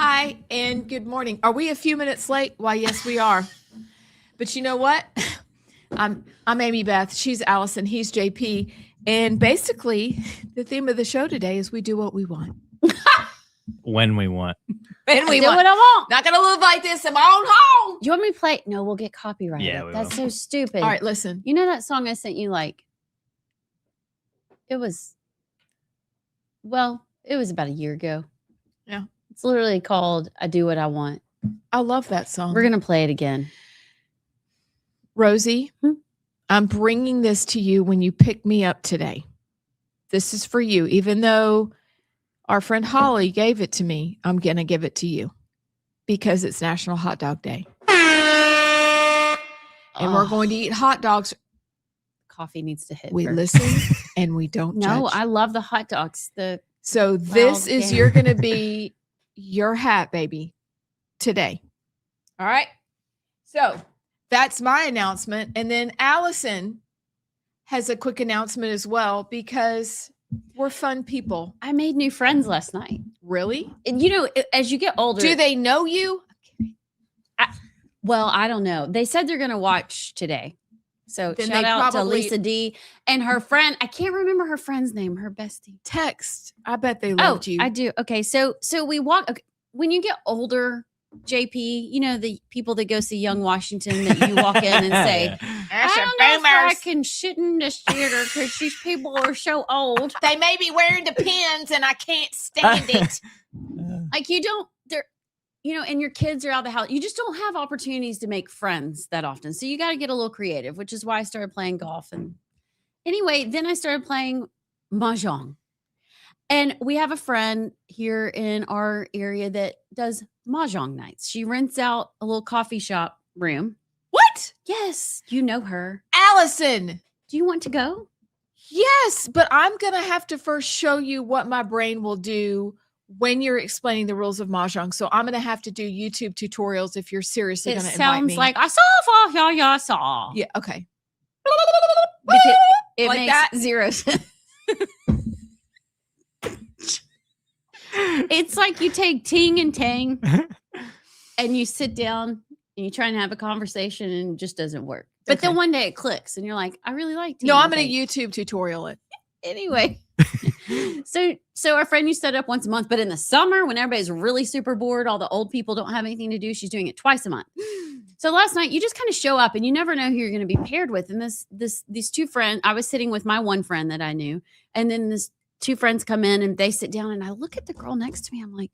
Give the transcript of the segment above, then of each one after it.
Hi, and good morning. Are we a few minutes late? Why, yes, we are. But you know what? I'm Amy Beth. She's Allison. He's JP. And basically, the theme of the show today is we do what we want. When we want. When we do want. what I want. Not gonna live like this in my own home. Do you want me to play? No, we'll get copyrighted. Yeah, we That's will. so stupid. All right, listen. You know that song I sent you? It was about a year ago. Yeah. It's literally called "I Do What I Want." I love that song. We're gonna play it again. Rosie, I'm bringing this to you when you pick me up today. This is for you. Even though our friend Holly gave it to me, I'm going to give it to you because it's National Hot Dog Day. And we're going to eat hot dogs. Coffee needs to hit. We first. listen and we don't No, judge. I love the hot dogs. So this Wild is game. you're going to be your hat, baby, today. All right. So that's my announcement. And then Allison has a quick announcement as well because we're fun people. I made new friends last night. Really? And as you get older, Do they know you? well, I don't know. They said they're going to watch today. So Then shout they out to probably- Lisa D and her friend. I can't remember her friend's name, her bestie. Text. I bet they loved you. I do. Okay. So we walk. Okay, when you get older, JP, you know, the people that go see Young Washington that you walk in and say, I don't know if I can shit in this theater because these people are so old. They may be wearing the pins and I can't stand it. Like and your kids are out of the house. You just don't have opportunities to make friends that often. So you got to get a little creative, which is why I started playing golf. And anyway, then I started playing mahjong. And we have a friend here in our area that does mahjong nights. She rents out a little coffee shop room. What? Yes, you know her. Allison. Do you want to go? Yes, but I'm going to have to first show you what my brain will do when you're explaining the rules of mahjong. So I'm going to have to do YouTube tutorials if you're seriously It going to invite me. sounds like I saw. Yeah, okay. Because it Like makes that? zero sense. It's like you take ting and tang and you sit down and you try and have a conversation and it just doesn't work. But then Okay. one day it clicks and you're like, I really like ting No, and I'm going tang. to YouTube tutorial it. Anyway. So our friend used to set up once a month, but in the summer when everybody's really super bored, all the old people don't have anything to do, she's doing it twice a month. So last night you just kind of show up and you never know who you're going to be paired with. And these two friends, I was sitting with my one friend that I knew, and then this two friends come in and they sit down and I look at the girl next to me. I'm like,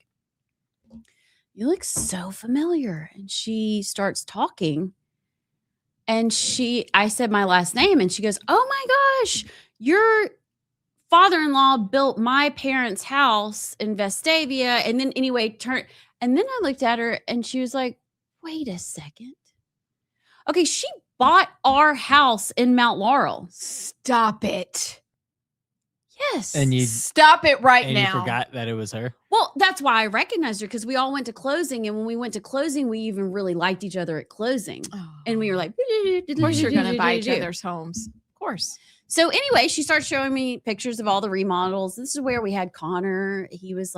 you look so familiar. And she starts talking and I said my last name and she goes, oh my gosh, your father-in-law built my parents' house in Vestavia. And then anyway, and then I looked at her and she was like, wait a second. Okay, she bought our house in Mount Laurel. Stop it. Yes. And you Stop it right and now. you forgot that it was her. Well, that's why I recognized her because we all went to closing. And when we went to closing, we even really liked each other at closing. Oh. And we were like, Of course you're going to buy each other's homes. Of course. So anyway, she starts showing me pictures of all the remodels. This is where we had Connor. He was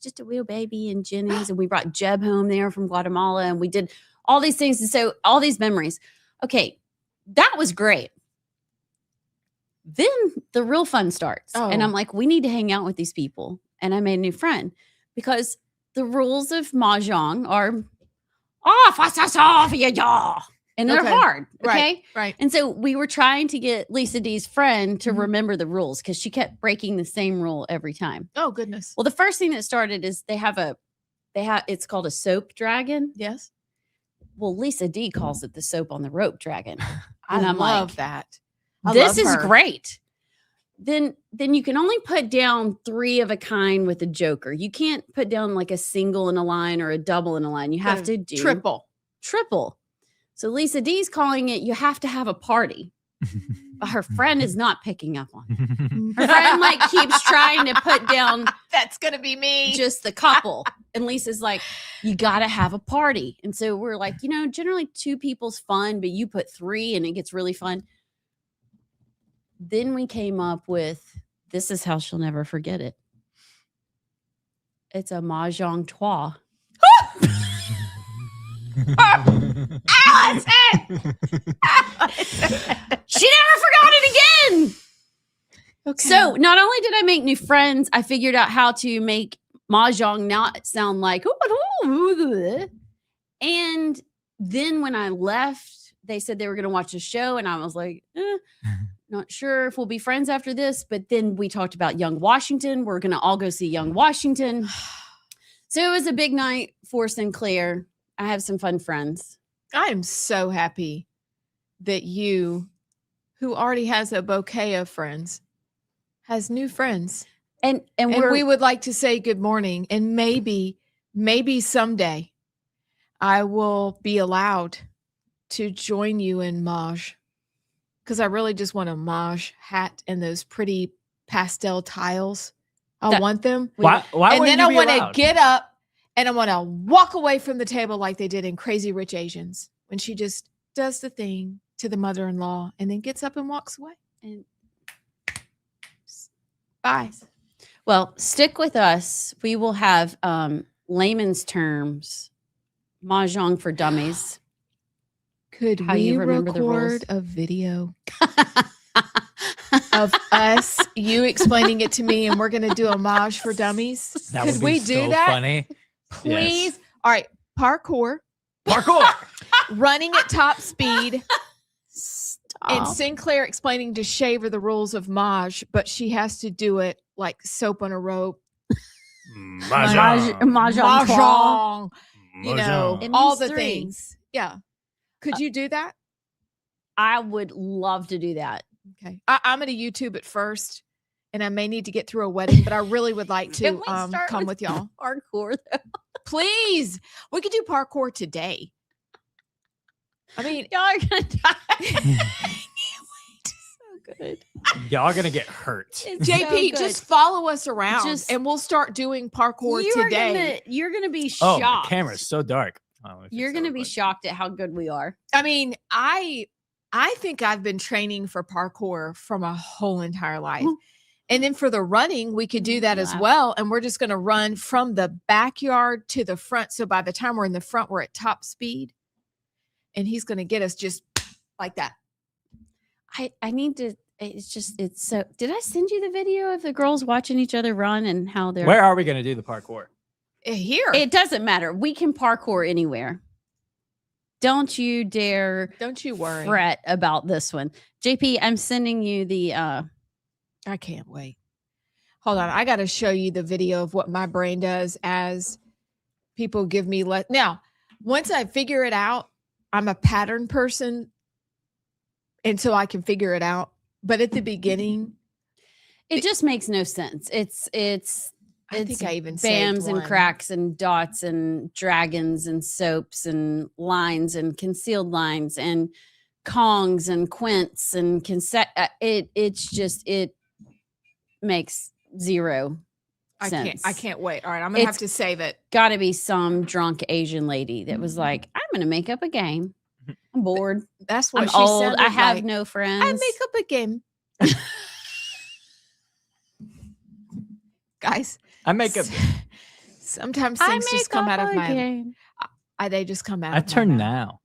just a little baby in Jenny's. And we brought Jeb home there from Guatemala. And we did all these things. And so all these memories. Okay, that was great. Then the real fun starts. And I'm like, we need to hang out with these people. And I made a new friend because the rules of mahjong are and they're Okay. hard. Okay. Right. And so we were trying to get Lisa D's friend to remember the rules because she kept breaking the same rule every time. Oh, goodness. Well, the first thing that started is it's called a soap dragon. Yes. Well, Lisa D calls it the soap on the rope dragon. I And I'm love like, that. I this love is her. great. Then you can only put down 3 of a kind with a joker. You can't put down like a single in a line or a double in a line. You have to do triple. So Lisa D's calling it, you have to have a party. But her friend is not picking up on it. Her friend like keeps trying to put down That's going to be me. just the couple. And Lisa's like, you got to have a party. And so we're like, generally 2 people's fun, but you put 3 and it gets really fun. Then we came up with, this is how she'll never forget it. It's a mahjong trois. Allison! She never forgot it again. Okay. So not only did I make new friends, I figured out how to make mahjong not sound like. And then when I left, they said they were going to watch a show, and I was like, not sure if we'll be friends after this. But then we talked about Young Washington. We're going to all go see Young Washington. So it was a big night for Sinclair. I have some fun friends. I am so happy that you, who already has a bouquet of friends, has new friends. And we would like to say good morning. And maybe someday I will be allowed to join you in Maj. Because I really just want a Maj hat and those pretty pastel tiles. I want them. Why and then I want to allowed? get up and I want to walk away from the table like they did in Crazy Rich Asians when she just does the thing to the mother-in-law and then gets up and walks away. And bye. well, stick with us. We will have layman's terms, mahjong for dummies. Could How we you remember the rules. record a video of us, you explaining it to me, and we're going to do a Maj for dummies? That Could would be we do so that? funny. Please. All right. Parkour. Parkour. Running at top speed. And Stop. Sinclair explaining to Shaver the rules of Maj, but she has to do it like soap on a rope. Mahjong. Mahjong claw. Mahjong. You know, It all means the 3. things. Yeah. Could you do that? I would love to do that. Okay. I'm going to YouTube it first, and I may need to get through a wedding, but I really would like Can to we start come with y'all. Hardcore though. Please. We could do parkour today. I mean, Y'all are gonna die. So good. Y'all gonna get hurt. It's so JP, good. just follow us around Just- and we'll start doing parkour You are today. you're gonna be Oh, shocked. the camera's so dark. Oh, You're gonna be shocked at how good we are. I mean, I think I've been training for parkour from a whole entire life. Mhm. And then for the running, we could do that as Wow. well. And we're just going to run from the backyard to the front. So by the time we're in the front, we're at top speed. And he's going to get us just like that. I need to. It's so. Did I send you the video of the girls watching each other run and how they're? Where are we gonna do the parkour? Here. It doesn't matter. We can parkour anywhere. Don't you dare Don't you worry. fret about this one. JP, I'm sending you the I can't wait. Hold on. I got to show you the video of what my brain does as people give me now, once I figure it out, I'm a pattern person. And so I can figure it out. But at the beginning, it just makes no sense. It's I think I even saved bams and one. cracks and dots and dragons and soaps and lines and concealed lines and kongs and quints and it makes zero sense. I can't wait. All right, I'm gonna have It's to save it. Got to be some drunk Asian lady that was like, I'm gonna make up a game. I'm bored. That's what I'm she old. sounded I have like. no friends. I make up a game. Guys, I make up. sometimes things just come out of my game. they just come out I of my turn mouth. now.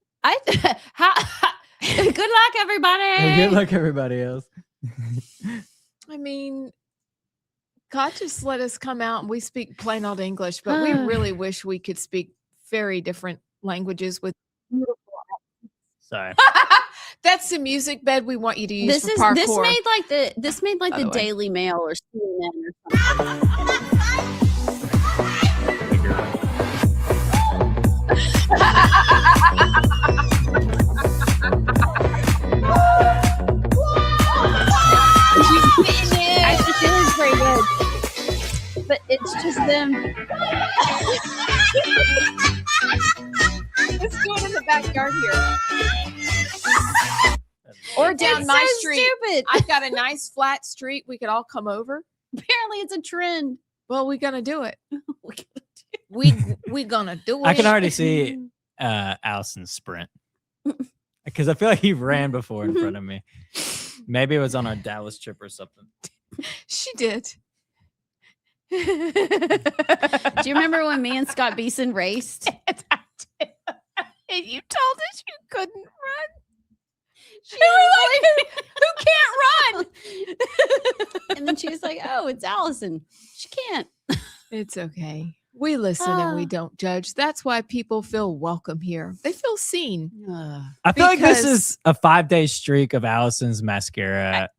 Good luck, everybody. Good luck, everybody else. I mean, God just let us come out and we speak plain old English, but we really wish we could speak very different languages with Sorry. That's the music bed we want you to use This for is parkour. this made like By the the way. Daily Mail or CNN or something. Actually, feeling pretty good, but it's just them. Let's do it in the backyard here. Or down It's my so street. Stupid. I've got a nice flat street. We could all come over. Apparently, it's a trend. Well, we're gonna do it. We gonna do it. I can already see Allison sprint because I feel like he ran before in front of me. Maybe it was on our Dallas trip or something. She did. JP, Do you remember when me and Scott Beeson raced? And you told us you couldn't run. She We were was like, who can't run? and then she was like, "Oh, it's Allison. She can't." It's okay. We listen and we Ah. don't judge. That's why people feel welcome here. They feel seen. I feel like this Because- is a 5-day streak of Allison's mascara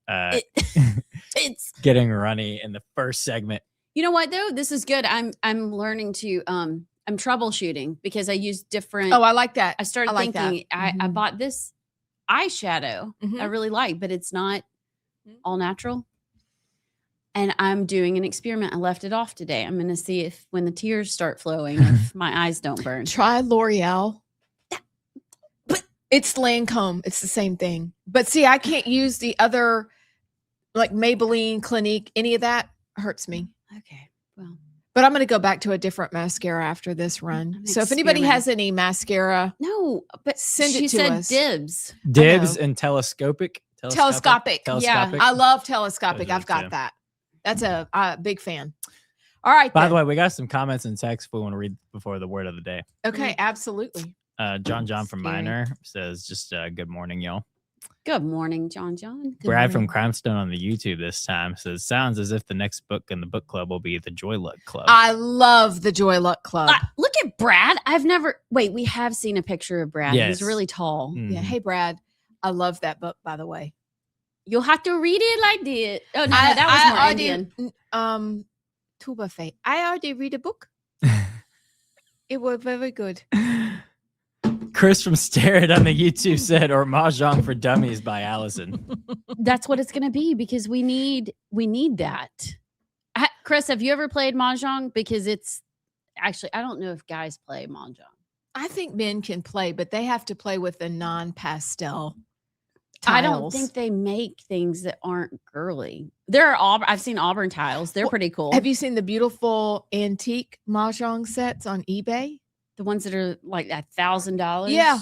It's getting runny in the first segment. You know what though? This is good. I'm learning to I'm troubleshooting because I use different. Oh, I like that. I started I like that. thinking I Mhm. bought this eyeshadow I Mhm. really like, but it's not Mhm. all natural. And I'm doing an experiment. I left it off today. I'm going to see if when the tears start flowing, if my eyes don't burn. Try L'Oreal. But it's Lancome. It's the same thing. But see, I can't use the other, like Maybelline, Clinique, any of that hurts me. Okay. Well, But I'm going to go back to a different mascara after this run. I'm So if anybody has any mascara, no, but Send it she to said us. dibs. Dibs know. and telescopic. telescopic. Yeah. I love telescopic. Those are I've got too. that. That's a big fan. All right. By then. the way, we got some comments and text we want to read before the word of the day. Okay, absolutely. John from Scary. Minor says, just good morning, y'all. Good morning, John. Good Brad from morning. Crimestone on the YouTube this time says, sounds as if the next book in the book club will be the Joy Luck Club. I love the Joy Luck Club. Look at Brad. We have seen a picture of Brad. Yes. He's really tall. Yeah. Mhm. Hey, Brad. I love that book, by the way. You'll have to read it like this. Oh no, that was more Indian. Tuba Fay. I already read a book. It was very good. Chris from Stare It on the YouTube said, or Mahjong for Dummies by Allison. That's what it's going to be because we need that. Chris, have you ever played mahjong? Because it's actually I don't know if guys play mahjong. I think men can play, but they have to play with the non-pastel I don't tiles. think they make things that aren't girly. There are I've seen Auburn tiles. They're Well, pretty cool. Have you seen the beautiful antique mahjong sets on eBay? The ones that are like $1,000? Yeah.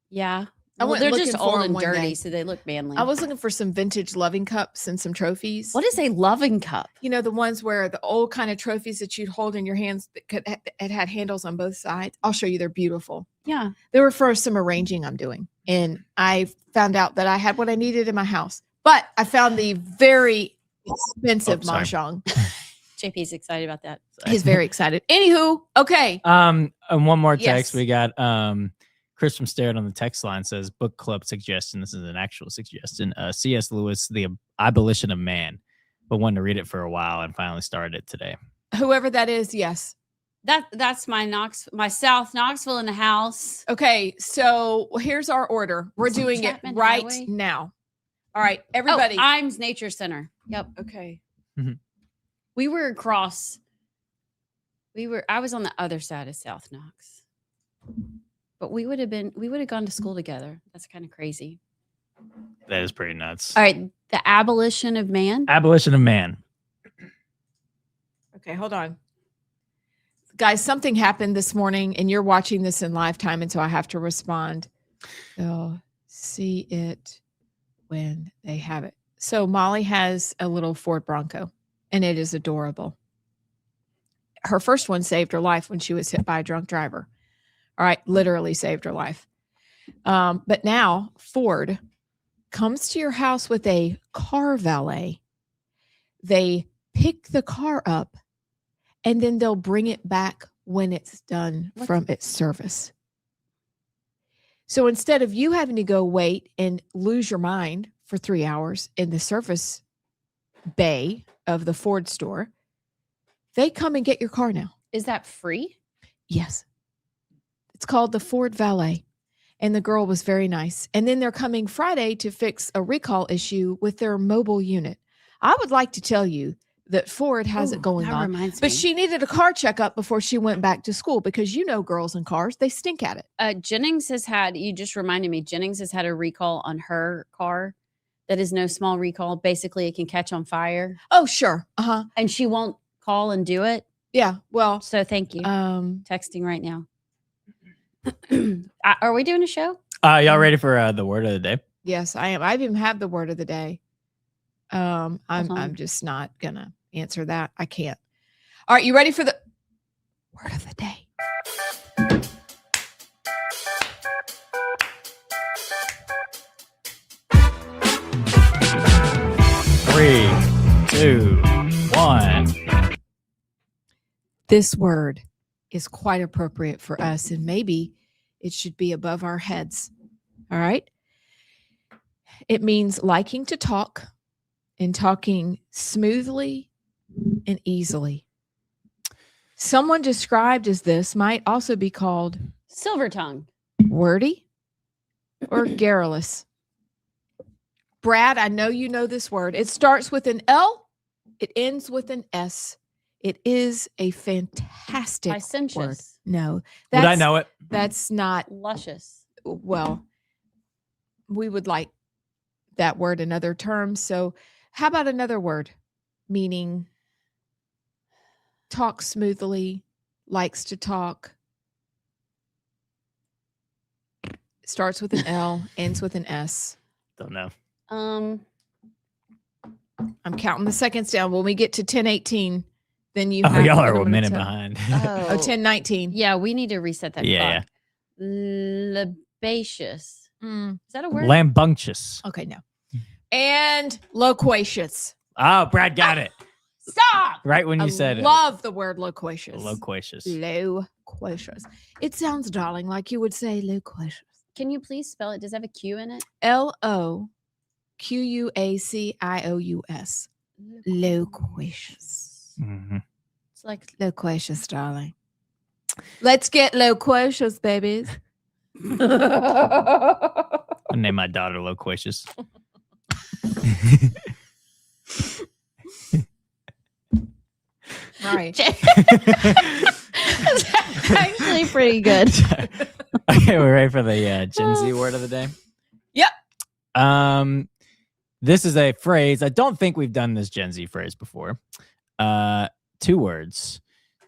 Yeah. I Well, went they're looking just for old 'em and one dirty, day. so they look manly. I was looking for some vintage loving cups and some trophies. What is a loving cup? You know, the ones where the old kind of trophies that you'd hold in your hands that it had handles on both sides. I'll show you. They're beautiful. Yeah. They were for some arranging I'm doing. And I found out that I had what I needed in my house. But I found the very expensive sorry. mahjong. JP's excited about that. He's very excited. Anywho, okay. And one more Yes. text we got. Chris from Stare It on the text line says, book club suggestion. This is an actual suggestion. C.S. Lewis, The Abolition of Man, but wanted to read it for a while and finally started it today. Whoever that is, yes. That's my South Knoxville in the house. Okay, so here's our order. We're doing Chapman it right Highway? now. All right, everybody. Oh, Imes Nature Center. Yep. Okay. We were across. I was on the other side of South Knox. But we would have gone to school together. That's kind of crazy. That is pretty nuts. All right. The abolition of man. Abolition of Man. Okay, hold on. Guys, something happened this morning and you're watching this in live time, and so I have to respond. They'll see it when they have it. So Molly has a little Ford Bronco and it is adorable. Her first one saved her life when she was hit by a drunk driver. All right, literally saved her life. But now Ford comes to your house with a car valet. They pick the car up and then they'll bring it back when it's done from its service. So instead of you having to go wait and lose your mind for 3 hours in the service bay of the Ford store, they come and get your car now. Is that free? Yes. It's called the Ford Valet. And the girl was very nice. And then they're coming Friday to fix a recall issue with their mobile unit. I would like to tell you that Ford has it going that on. reminds But me. she needed a car checkup before she went back to school because you know girls in cars, they stink at it. Jennings has had, you just reminded me, Jennings has had a recall on her car that is no small recall. Basically, it can catch on fire. Oh, sure. Uh-huh. And she won't call and do it. Yeah. Well, So thank you. Texting right now. Are we doing a show? Y'all ready for the word of the day? yes, I am. I even have the word of the day. on. I'm just not gonna answer that. I can't. All right, you ready for the word of the day? Three, 2, 1. This word is quite appropriate for us, and maybe it should be above our heads. All right. It means liking to talk and talking smoothly and easily. Someone described as this might also be called Silver tongue. wordy or garrulous. Brad, I know you know this word. It starts with an L. It ends with an S. It is a fantastic word. Licentious. No, Would I know it? That's not, Luscious. well, we would like that word in other terms. So how about another word meaning talk smoothly, likes to talk, starts with an L, ends with an S. Don't know. I'm counting the seconds down. When we get to 10:18, then you Oh, have y'all what are I'm a gonna minute tell- behind. Oh, 10:19. Yeah, we need to reset that Yeah. clock. Libacious. Mm, Is that a word? Lambunctious. okay, no. And loquacious. Oh, Brad got it. Stop. Right when you I said love the word loquacious. loquacious. Loquacious. It sounds, darling, like you would say loquacious. Can you please spell it? Does it have a Q in it? LOQUACIOUS. Loquacious. Mhm. It's like Loquacious, darling. Let's get loquacious, babies. I'll name my daughter loquacious. Right. That's actually pretty good. Okay, we're ready for the Gen Z word of the day. Yep. This is a phrase. I don't think we've done this Gen Z phrase before. 2 words.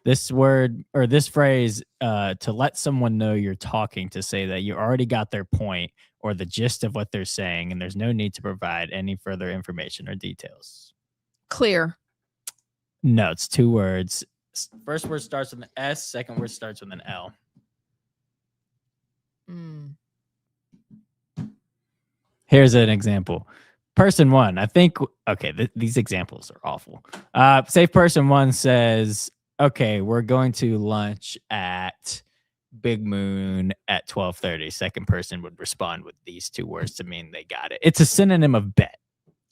This word or this phrase to let someone know you're talking, to say that you already got their point or the gist of what they're saying, and there's no need to provide any further information or details. Clear. No, it's 2 words. First word starts with an S. Second word starts with an L. Mm. Here's an example. Person 1, I think, okay, these examples are awful. Say person 1 says, okay, we're going to lunch at Big Moon at 12:30. Second person would respond with these 2 words to mean they got it. It's a synonym of bet.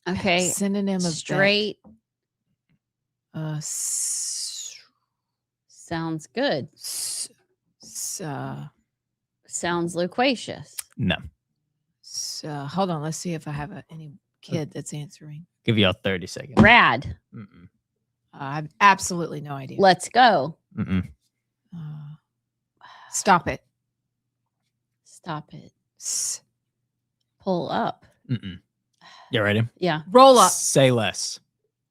Okay. Synonym of Straight. bet. Sounds good. Sounds loquacious. No. Hold on. Let's see if I have any kid that's answering. Give you all 30 seconds. Rad. Mm-mm. I have absolutely no idea. Let's go. Mm-mm. Stop it. Stop it. S- Pull up. Mm-mm. You ready? Yeah. Roll up. Say less.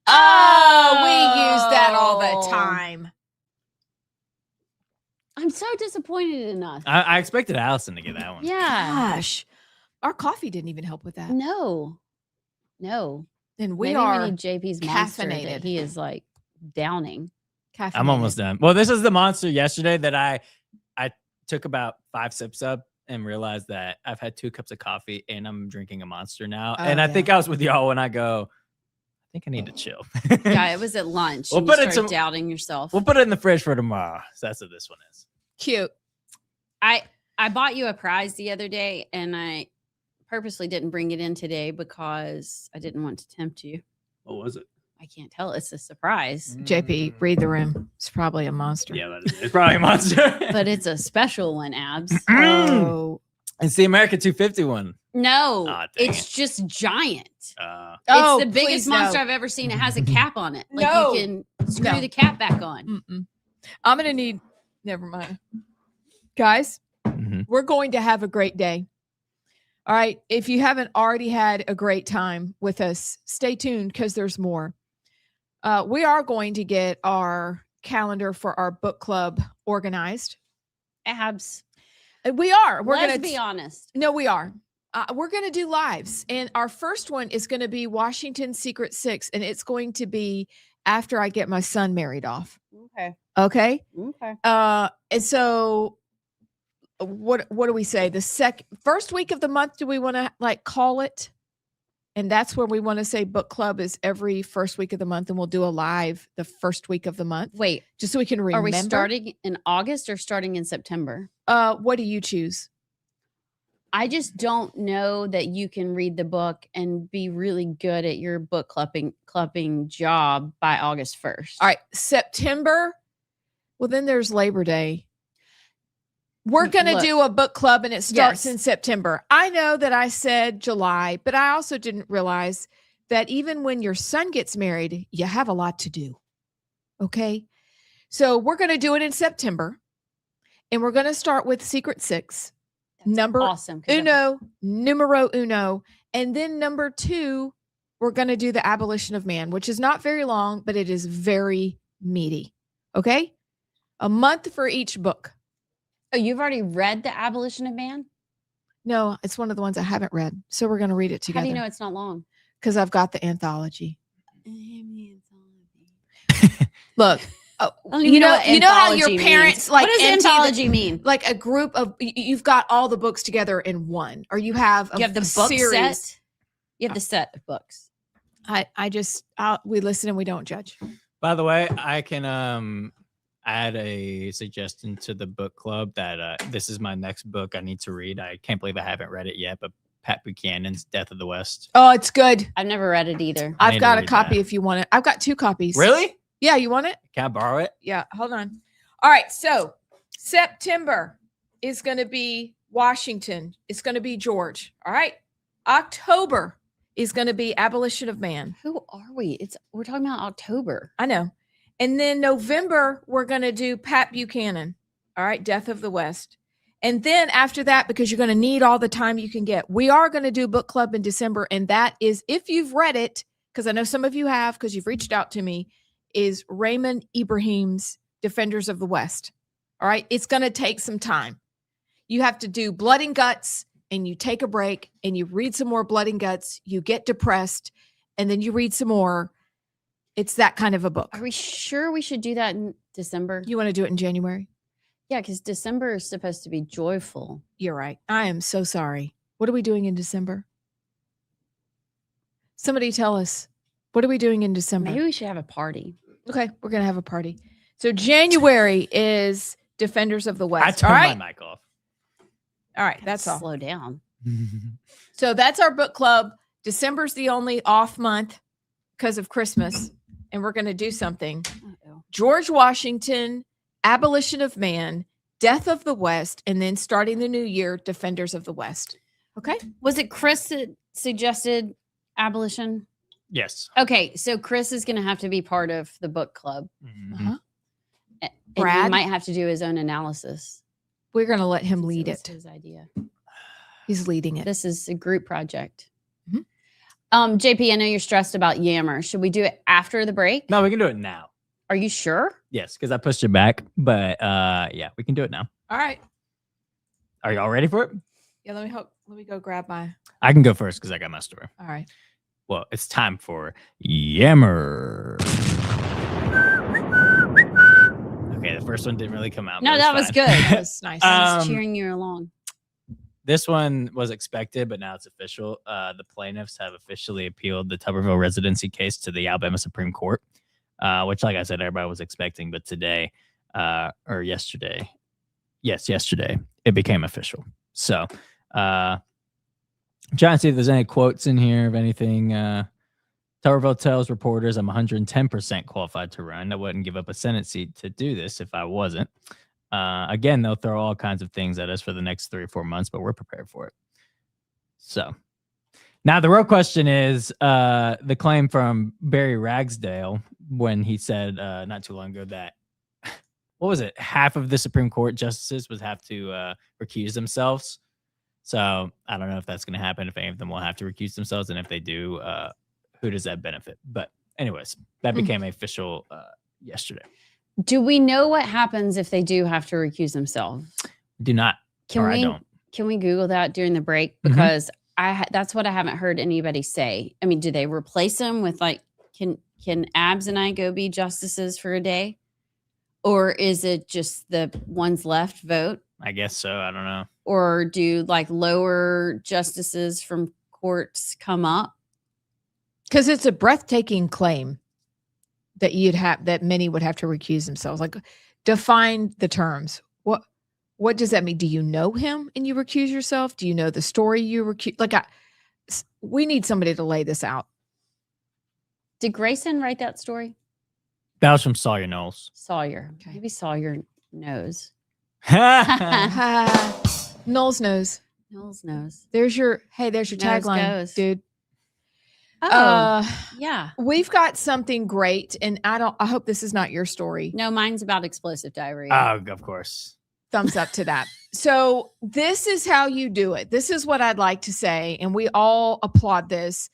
Oh, we use that all the Oh. time. I'm so disappointed in us. I expected Allison to get that one. Yeah. Gosh, our coffee didn't even help with that. No. And we Maybe are we need JP's monster caffeinated. that he is like downing. caffeinated. I'm almost done. Well, this is the monster yesterday that I took about 5 sips of and realized that I've had 2 cups of coffee and I'm drinking a monster now. Oh, and I yeah. think I was with y'all when I go, I think I need to chill. Yeah, it was at lunch. We'll and put you it started to- doubting yourself. We'll put it in the fridge for tomorrow. So that's what this one is. Cute. I bought you a prize the other day and I purposely didn't bring it in today because I didn't want to tempt you. What was it? I can't tell. It's a surprise, JP, read the room. It's probably a monster. Yeah, that is, it's probably a monster. but it's a special one, Abs. Oh. It's the America 250 one. No, Aw, dang it's just giant. Oh, It's the biggest please no. monster I've ever seen. It has a cap on it. Like No. you can screw No. the cap back on. Mm-mm. I'm going to need, never mind. Guys, Mhm. we're going to have a great day. All right. If you haven't already had a great time with us, stay tuned because there's more. We are going to get our calendar for our book club organized. Abs. We are. We're Let's going to be honest. No, we are. We're going to do lives. And our first one is going to be Washington Secret 6. And it's going to be after I get my son married off. Okay. Okay. Okay. And so what do we say? The first week of the month, do we want to like call it? And that's where we want to say book club is every first week of the month, and we'll do a live the first week of the month. Wait, just so we can remember. Are we starting in August or starting in September? What do you choose? I just don't know that you can read the book and be really good at your book clubbing job by August 1st. All right, September. Well, then there's Labor Day. We're going to do a book club, and it starts in September. I know that I said July, but I also didn't realize that even when your son gets married, you have a lot to do. Okay. So we're going to do it in September, and we're going to start with Secret Six. That's awesome. Numero uno. And then number 2, we're going to do the Abolition of Man, which is not very long, but it is very meaty. Okay. A month for each book. Oh, you've already read The Abolition of Man? No, it's one of the ones I haven't read. So we're going to read it together. How do you know it's not long? Because I've got the anthology. Look, you know how your parents like. What does anthology mean? Like a group of you've got all the books together in one, or you have the book series. Set. You have the set of books. We listen and we don't judge. By the way, I can add a suggestion to the book club that this is my next book I need to read. I can't believe I haven't read it yet, but Pat Buchanan's Death of the West. Oh, it's good. I've never read it either. I've got a copy if you want it. I've got 2 copies. Really? Yeah, you want it? Can I borrow it? Yeah, hold on. All right, so September is going to be Washington. It's going to be George. All right. October is going to be Abolition of Man. Who are we? We're talking about October. I know. And then November, we're going to do Pat Buchanan. All right. Death of the West. And then after that, because you're going to need all the time you can get, we are going to do book club in December. And that is, if you've read it, because I know some of you have, because you've reached out to me, is Raymond Ibrahim's Defenders of the West. All right. It's going to take some time. You have to do Blood and Guts, and you take a break and you read some more Blood and Guts. You get depressed, and then you read some more. It's that kind of a book. Are we sure we should do that in December? You want to do it in January? Yeah, because December is supposed to be joyful. You're right. I am so sorry. What are we doing in December? Somebody tell us. What are we doing in December? Maybe we should have a party. Okay, we're going to have a party. So January is Defenders of the West. I turned my mic off. All right, that's all. Slow down. So that's our book club. December's the only off month because of Christmas. And we're going to do something. George Washington, Abolition of Man, Death of the West, and then starting the new year, Defenders of the West. Okay. Was it Chris that suggested abolition? Yes. Okay, so Chris is going to have to be part of the book club. Uh-huh. And Brad? he might have to do his own analysis. We're going to let him lead It was it. his idea. He's leading it. This is a group project. Mhm. JP, I know you're stressed about Yammer. Should we do it after the break? No, we can do it now. Are you sure? Yes, because I pushed it back. But yeah, we can do it now. All right. Are y'all ready for it? Yeah, let me go grab my. I can go first because I got my story. All right. Well, it's time for Yammer. Okay, the first one didn't really come out. No, that was fine. good. That was nice. I was cheering you along. This one was expected, but now it's official. The plaintiffs have officially appealed the Tuberville residency case to the Alabama Supreme Court, which, like I said, everybody was expecting. But today, or yesterday, yesterday, it became official. So, trying to see if there's any quotes in here of anything. Tuberville tells reporters, I'm 110% qualified to run. I wouldn't give up a Senate seat to do this if I wasn't. Again, they'll throw all kinds of things at us for the next 3 or 4 months, but we're prepared for it. So now the real question is the claim from Barry Ragsdale when he said not too long ago that, what was it? Half of the Supreme Court justices would have to recuse themselves. So I don't know if that's going to happen, if any of them will have to recuse themselves. And if they do, who does that benefit? But anyways, that became official yesterday. Do we know what happens if they do have to recuse themselves? Do not. I don't. Can we Google that during the break? Because that's what I haven't heard anybody say. I mean, do they replace them with Can Abs and I go be justices for a day? Or is it just the ones left vote? I guess so. I don't know. Or do like lower justices from courts come up? Because it's a breathtaking claim that that many would have to recuse themselves. Like, define the terms. What does that mean? Do you know him and you recuse yourself? Do you know the story you recuse? Like, we need somebody to lay this out. Did Grayson write that story? That was from Sawyer Knowles. Sawyer. Okay. Maybe Sawyer knows. Knowles knows. Knowles knows. There's your Knows tagline, goes. dude. Yeah. We've got something great, and I hope this is not your story. No, mine's about explosive diarrhea. Oh, of course. Thumbs up to that. So this is how you do it. This is what I'd like to say, and we all applaud this.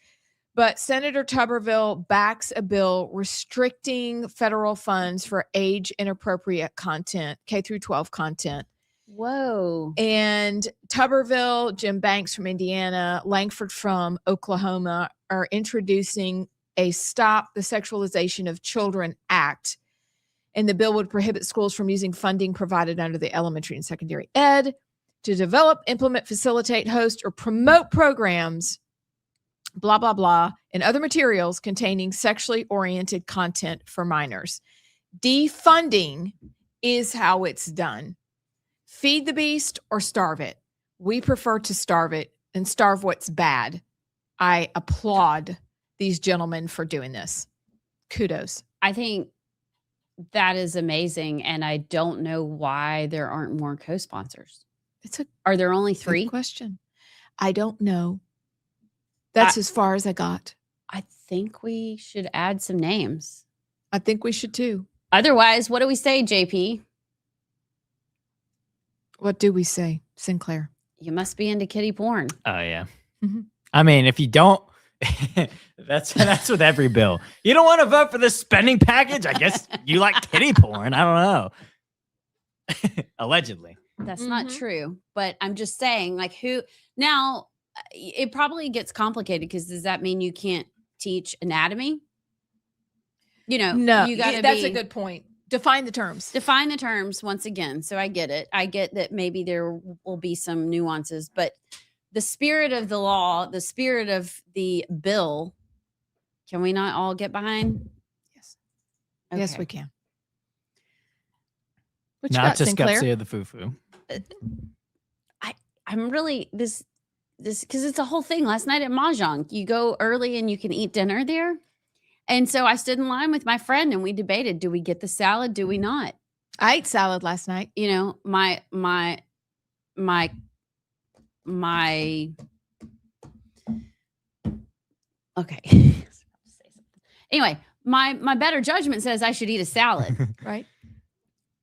But Senator Tuberville backs a bill restricting federal funds for age inappropriate content, K through 12 content. Whoa. And Tuberville, Jim Banks from Indiana, Langford from Oklahoma are introducing a Stop the Sexualization of Children Act. And the bill would prohibit schools from using funding provided under the elementary and secondary ed to develop, implement, facilitate, host, or promote programs, blah, blah, blah, and other materials containing sexually oriented content for minors. Defunding is how it's done. Feed the beast or starve it. We prefer to starve it and starve what's bad. I applaud these gentlemen for doing this. Kudos. I think that is amazing. And I don't know why there aren't more co-sponsors. Are there only 3? Good question. I don't know. That's as far as I got. I think we should add some names. I think we should too. Otherwise, what do we say, JP? What do we say, Sinclair? You must be into kitty porn. Oh, yeah. Mm-hmm. I mean, if you don't, that's with every bill. You don't want to vote for this spending package? I guess you like kitty porn. I don't know. Allegedly. That's not true. But I'm just saying, like, who now it probably gets complicated because does that mean you can't teach anatomy? You know, No, you gotta that's a good point. Define the terms. Define the terms once again. So I get it. I get that maybe there will be some nuances, but the spirit of the law, the spirit of the bill, can we not all get behind? Yes. Yes, Okay. we can. What you Not got, to Sinclair? Skepsia the foo-foo. I'm really this because it's a whole thing. Last night at Mahjong, you go early and you can eat dinner there. And so I stood in line with my friend and we debated, do we get the salad? Do we not? I ate salad last night. You know, my okay. Anyway, my better judgment says I should eat a salad Right.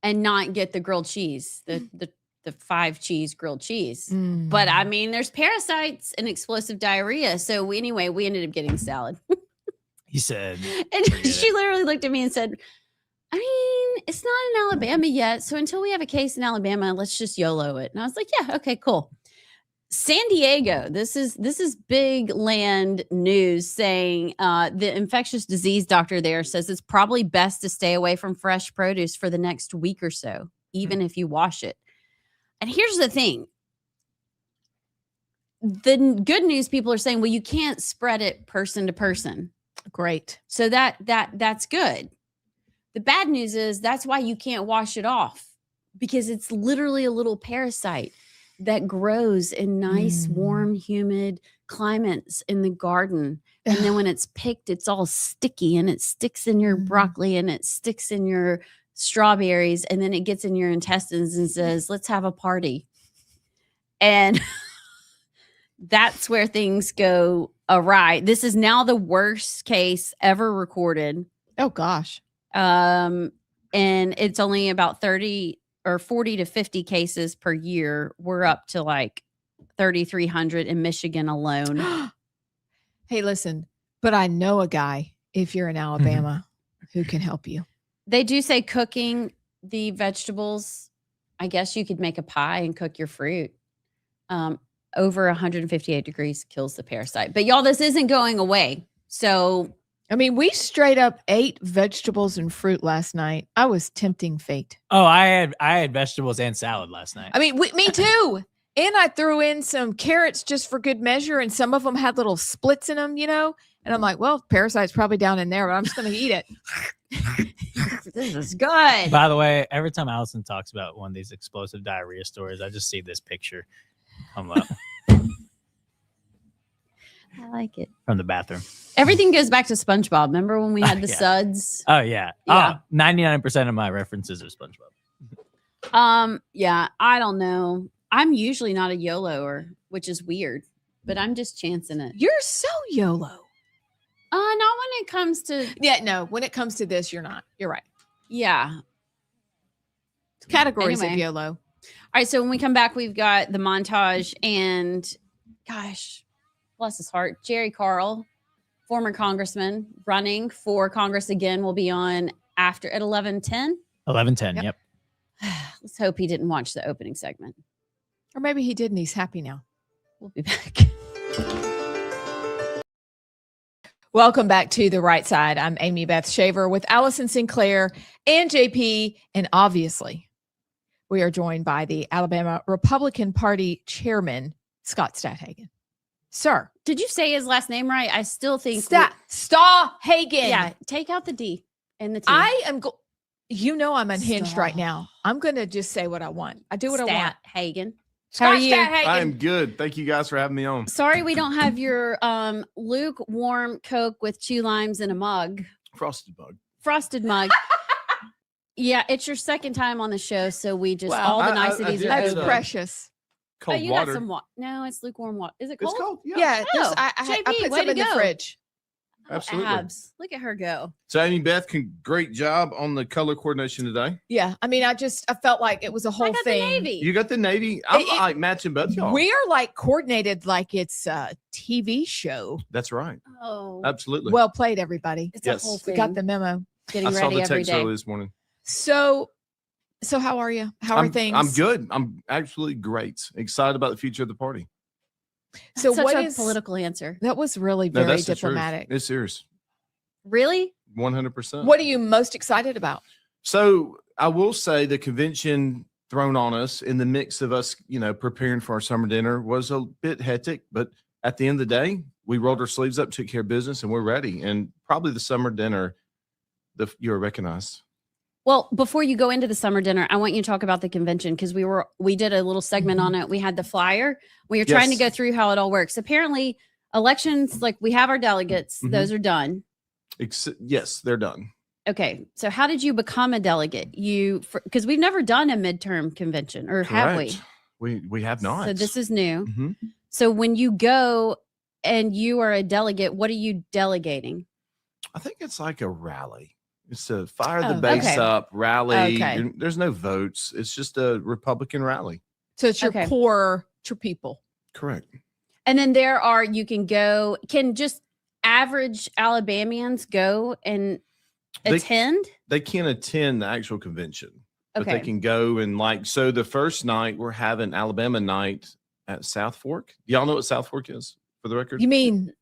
and not get the grilled cheese, the 5 cheese grilled cheese. Mm. But I mean, there's parasites and explosive diarrhea. So anyway, we ended up getting salad. He said, And forget she it. literally looked at me and said, I mean, it's not in Alabama yet. So until we have a case in Alabama, let's just YOLO it. And I was like, yeah, okay, cool. San Diego, this is big land news saying the infectious disease doctor there says it's probably best to stay away from fresh produce for the next week or so, even if you wash it. And here's the thing. The good news people are saying, well, you can't spread it person to person. Great. So that's good. The bad news is that's why you can't wash it off because it's literally a little parasite that grows in nice, warm, humid climates in the garden. And then when it's picked, it's all sticky and it sticks in your broccoli and it sticks in your strawberries. And then it gets in your intestines and says, let's have a party. And that's where things go awry. This is now the worst case ever recorded. Oh gosh. And it's only about 30 or 40 to 50 cases per year. We're up to like 3,300 in Michigan alone. Hey, listen, but I know a guy, if you're in Alabama, who can help you. They do say cooking the vegetables. I guess you could make a pie and cook your fruit. Over 158 degrees kills the parasite. But y'all, this isn't going away. So I mean, we straight up ate vegetables and fruit last night. I was tempting fate. Oh, I had vegetables and salad last night. I mean, me too. And I threw in some carrots just for good measure, and some of them had little splits in them, And I'm like, well, parasite's probably down in there, but I'm just going to eat it. This is good. By the way, every time Allison talks about one of these explosive diarrhea stories, I just see this picture come up I like it. from the bathroom. Everything goes back to SpongeBob. Remember when we had the Yeah. suds? Oh yeah. Yeah. 99% of my references are SpongeBob. Yeah, I don't know. I'm usually not a YOLOer, which is weird, but I'm just chancing it. You're so YOLO. Not when it comes to Yeah, no, when it comes to this, you're not. You're right. yeah. Categories Anyway. of YOLO. All right, so when we come back, we've got the montage and gosh, bless his heart, Jerry Carl, former congressman running for Congress again, will be on after at 11:10. 11:10. Yep. Yep. Let's hope he didn't watch the opening segment. Or maybe he did and he's happy now. We'll be back. Welcome back to The Right Side. I'm Amy Beth Shaver with Allison Sinclair and JP. And obviously, we are joined by the Alabama Republican Party chairman, Scott Stadhagen. Sir. Did you say his last name right? I still think Stadhagen. yeah, take out the D and the T. I am I'm unhinged right Stop. now. I'm going to just say what I want. I do what I want. Hagen. Scott How are you? Stadhagen. I'm good. Thank you guys for having me on. Sorry we don't have your lukewarm Coke with 2 limes in a mug. Frosted bug. Frosted mug. Yeah, it's your second time on the show, so we just Wow. all the I niceties did are That's get over. precious. Cold you water. got some water. No, it's lukewarm water. Is it It's cold? cold. Yeah. Yeah, Oh, I JP, put way some to in the go. fridge. Oh, Absolutely. abs. Look at her go. So Amy Beth, great job on the color coordination today. Yeah, I mean, I felt like it was a whole I got thing. the Navy. You got the Navy. I'm It- like matching both y'all. We are like coordinated like it's a TV show. That's right. oh, Absolutely. Well played, everybody. it's yes. a whole We thing. got the memo. Getting I saw ready the every text day. early this morning. So how are you? How are things? I'm good. I'm absolutely great. Excited about the future of the party. So Such what a is political answer? that was really No, very that's the truth. diplomatic. It's serious. Really? 100%. What are you most excited about? So I will say the convention thrown on us in the mix of us, preparing for our summer dinner was a bit hectic, but at the end of the day, we rolled our sleeves up, took care of business, and we're ready. And probably the summer dinner, you're recognized. Well, before you go into the summer dinner, I want you to talk about the convention because we did a little segment on it. We had the flyer. We were trying to Yes. go through how it all works. Apparently, elections, like we have our delegates, Mhm. those are done. Yes, they're done. Okay, so how did you become a delegate? Because we've never done a midterm convention, or have we? Correct. We have not. So this is new. Mhm. So when you go and you are a delegate, what are you delegating? I think it's like a rally. It's a fire the Oh, base okay. up rally. Okay. There's no votes. It's just a Republican rally. So it's your Okay. core to people. Correct. And then you can go, can just average Alabamians go and They- attend? They can't attend the actual convention, but they Okay. can go and so the first night we're having Alabama night at South Fork. Y'all know what South Fork is for the record? You mean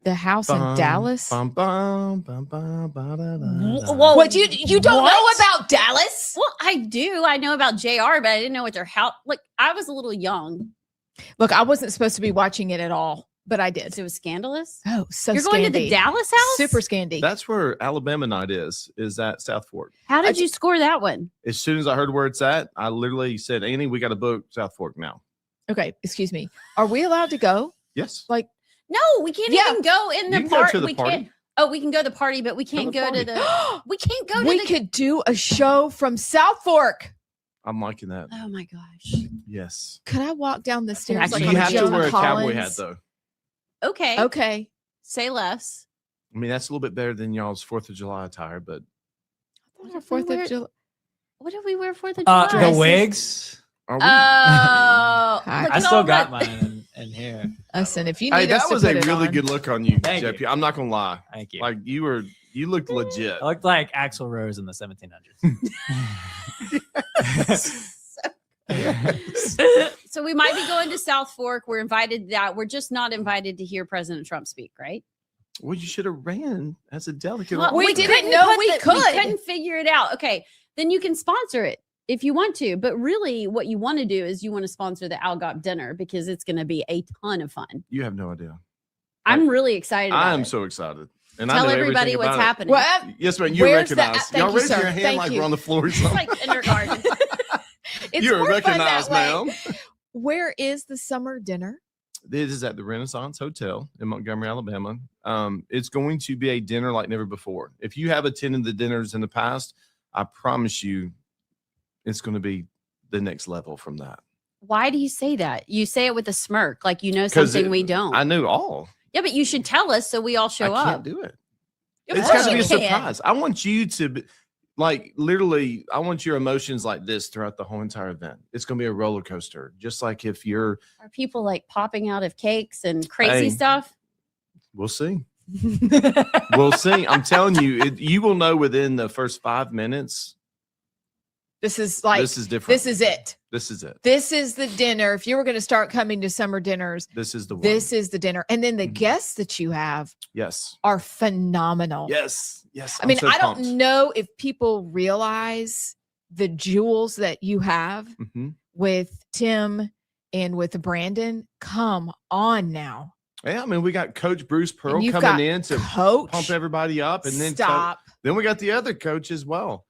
the house in Dallas? Bum, bum, bum, bum, ba, da, da, da. Whoa. What you don't know What? about Dallas? Well, I do. I know about JR, but I didn't know what their house. Like, I was a little young. Look, I wasn't supposed to be watching it at all, but I did. So it was scandalous. Oh, so You're going to the scandy. Dallas house? Super scandy. That's where Alabama night is at South Fork. How did I you score that one? As soon as I heard where it's at, I literally said, Annie, we got to book South Fork now. Okay, excuse me. Are we allowed to go? Yes. No, we can't Yeah. even go in the You can go park. to the We party. can't. Oh, we can go to the party, but we can't the go to party. the. We can't go to We the. could do a show from South Fork. I'm liking that. Oh my gosh. Yes. Could I walk down the stairs Actually, like You I'm have to Joan wear a cowboy hat, Collins? though. Okay. Okay. Say less. I mean, that's a little bit better than y'all's 4th of July attire, but What Our if we 4th wear- of July. What did we wear for the July? The Dresses. wigs. are we? Oh, I look I at still all got that- mine in here. Listen, if you need Hey, us that to was a put it really on- good look on you, Thank JP. you. I'm not gonna lie. Thank you. Like you looked legit. I looked like Axl Rose in the 1700s. So we might be going to South Fork. We're invited to that. We're just not invited to hear President Trump speak, right? Well, you should have ran as a delegate. Well, We didn't couldn't know put we We could. couldn't figure it out. Okay, then you can sponsor it if you want to. But really, what you want to do is you want to sponsor the Algop dinner because it's going to be a ton of fun. You have no idea. I'm really excited. I about am it. so excited. And I Tell know everybody everything what's about it. happening. Well, Yes, ma'am. You Where's the- recognize. thank Y'all you, raise sir. your hand Thank like you. we're on the floor. Or It's something. like kindergarten. it's You're more fun that recognized, way. ma'am. Where is the summer dinner? This is at the Renaissance Hotel in Montgomery, Alabama. It's going to be a dinner like never before. If you have attended the dinners in the past, I promise you it's going to be the next level from that. Why do you say that? You say it with a smirk, like you know 'Cause something we don't. I knew all. Yeah, but you should tell us so we all show I up. can't do it. Of It's course got to be you a can. surprise. I want you to be, like, literally, I want your emotions like this throughout the whole entire event. It's going to be a roller coaster. Just like if you're, Are people like popping out of cakes and crazy Hey. stuff? we'll see. We'll see. I'm telling you, you will know within the first 5 minutes. This is like This is different. this is it. This is it. This is the dinner. If you were going to start coming to summer dinners, This is the one. this is the dinner. And then the Mhm. guests that you have Yes. are phenomenal. Yes. Yes. I mean, I'm so I don't pumped. know if people realize the jewels that you have Mhm. with Tim and with Brandon. Come on now. Yeah, I mean, we got Coach Bruce Pearl And you've coming got in to Coach. pump everybody up, and then Stop. then we got the other coach as well.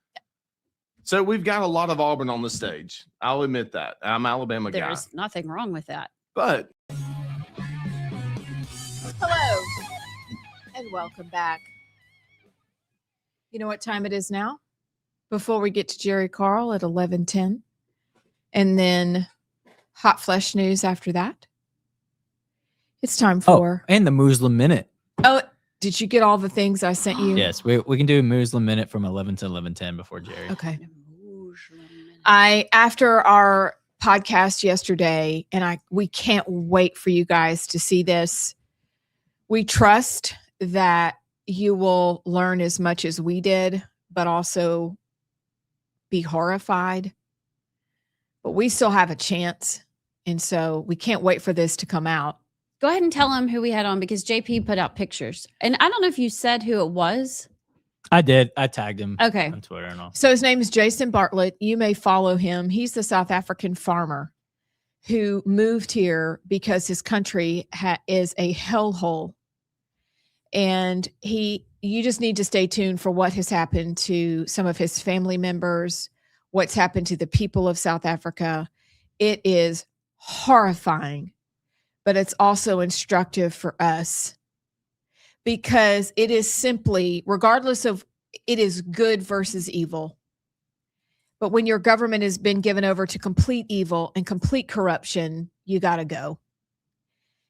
So we've got a lot of Auburn on the stage. I'll admit that. I'm an Alabama guy, There's nothing wrong with that. but Hello and welcome back. You know what time it is now? Before we get to Jerry Carl at 11:10, and then hot flesh news after that. It's time for. and the Muslim Minute. Oh, did you get all the things I sent you? Yes, we can do a Muslim Minute from 11 to 11:10 before Jerry. Okay. After our podcast yesterday, and we can't wait for you guys to see this. We trust that you will learn as much as we did, but also be horrified. But we still have a chance. And so we can't wait for this to come out. Go ahead and tell them who we had on because JP put out pictures. And I don't know if you said who it was. I did. I tagged him Okay. on Twitter and all. So his name is Jason Bartlett. You may follow him. He's the South African farmer who moved here because his country is a hellhole. And you just need to stay tuned for what has happened to some of his family members, what's happened to the people of South Africa. It is horrifying, but it's also instructive for us because it is simply, regardless of, it is good versus evil. But when your government has been given over to complete evil and complete corruption, you got to go.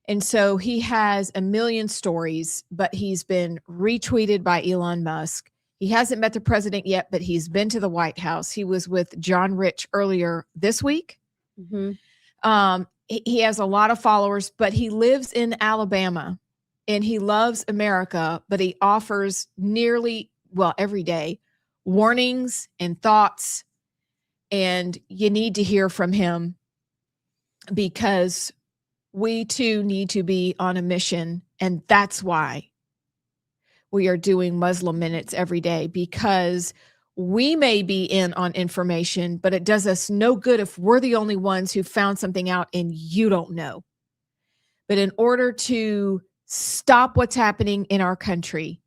And so he has a million stories, but he's been retweeted by Elon Musk. He hasn't met the president yet, but he's been to the White House. He was with John Rich earlier this week. Mm-hmm. He has a lot of followers, but he lives in Alabama and he loves America, but he offers every day warnings and thoughts. And you need to hear from him because we too need to be on a mission. And that's why we are doing Muslim Minutes every day, because we may be in on information, but it does us no good if we're the only ones who found something out and you don't know. But in order to stop what's happening in our country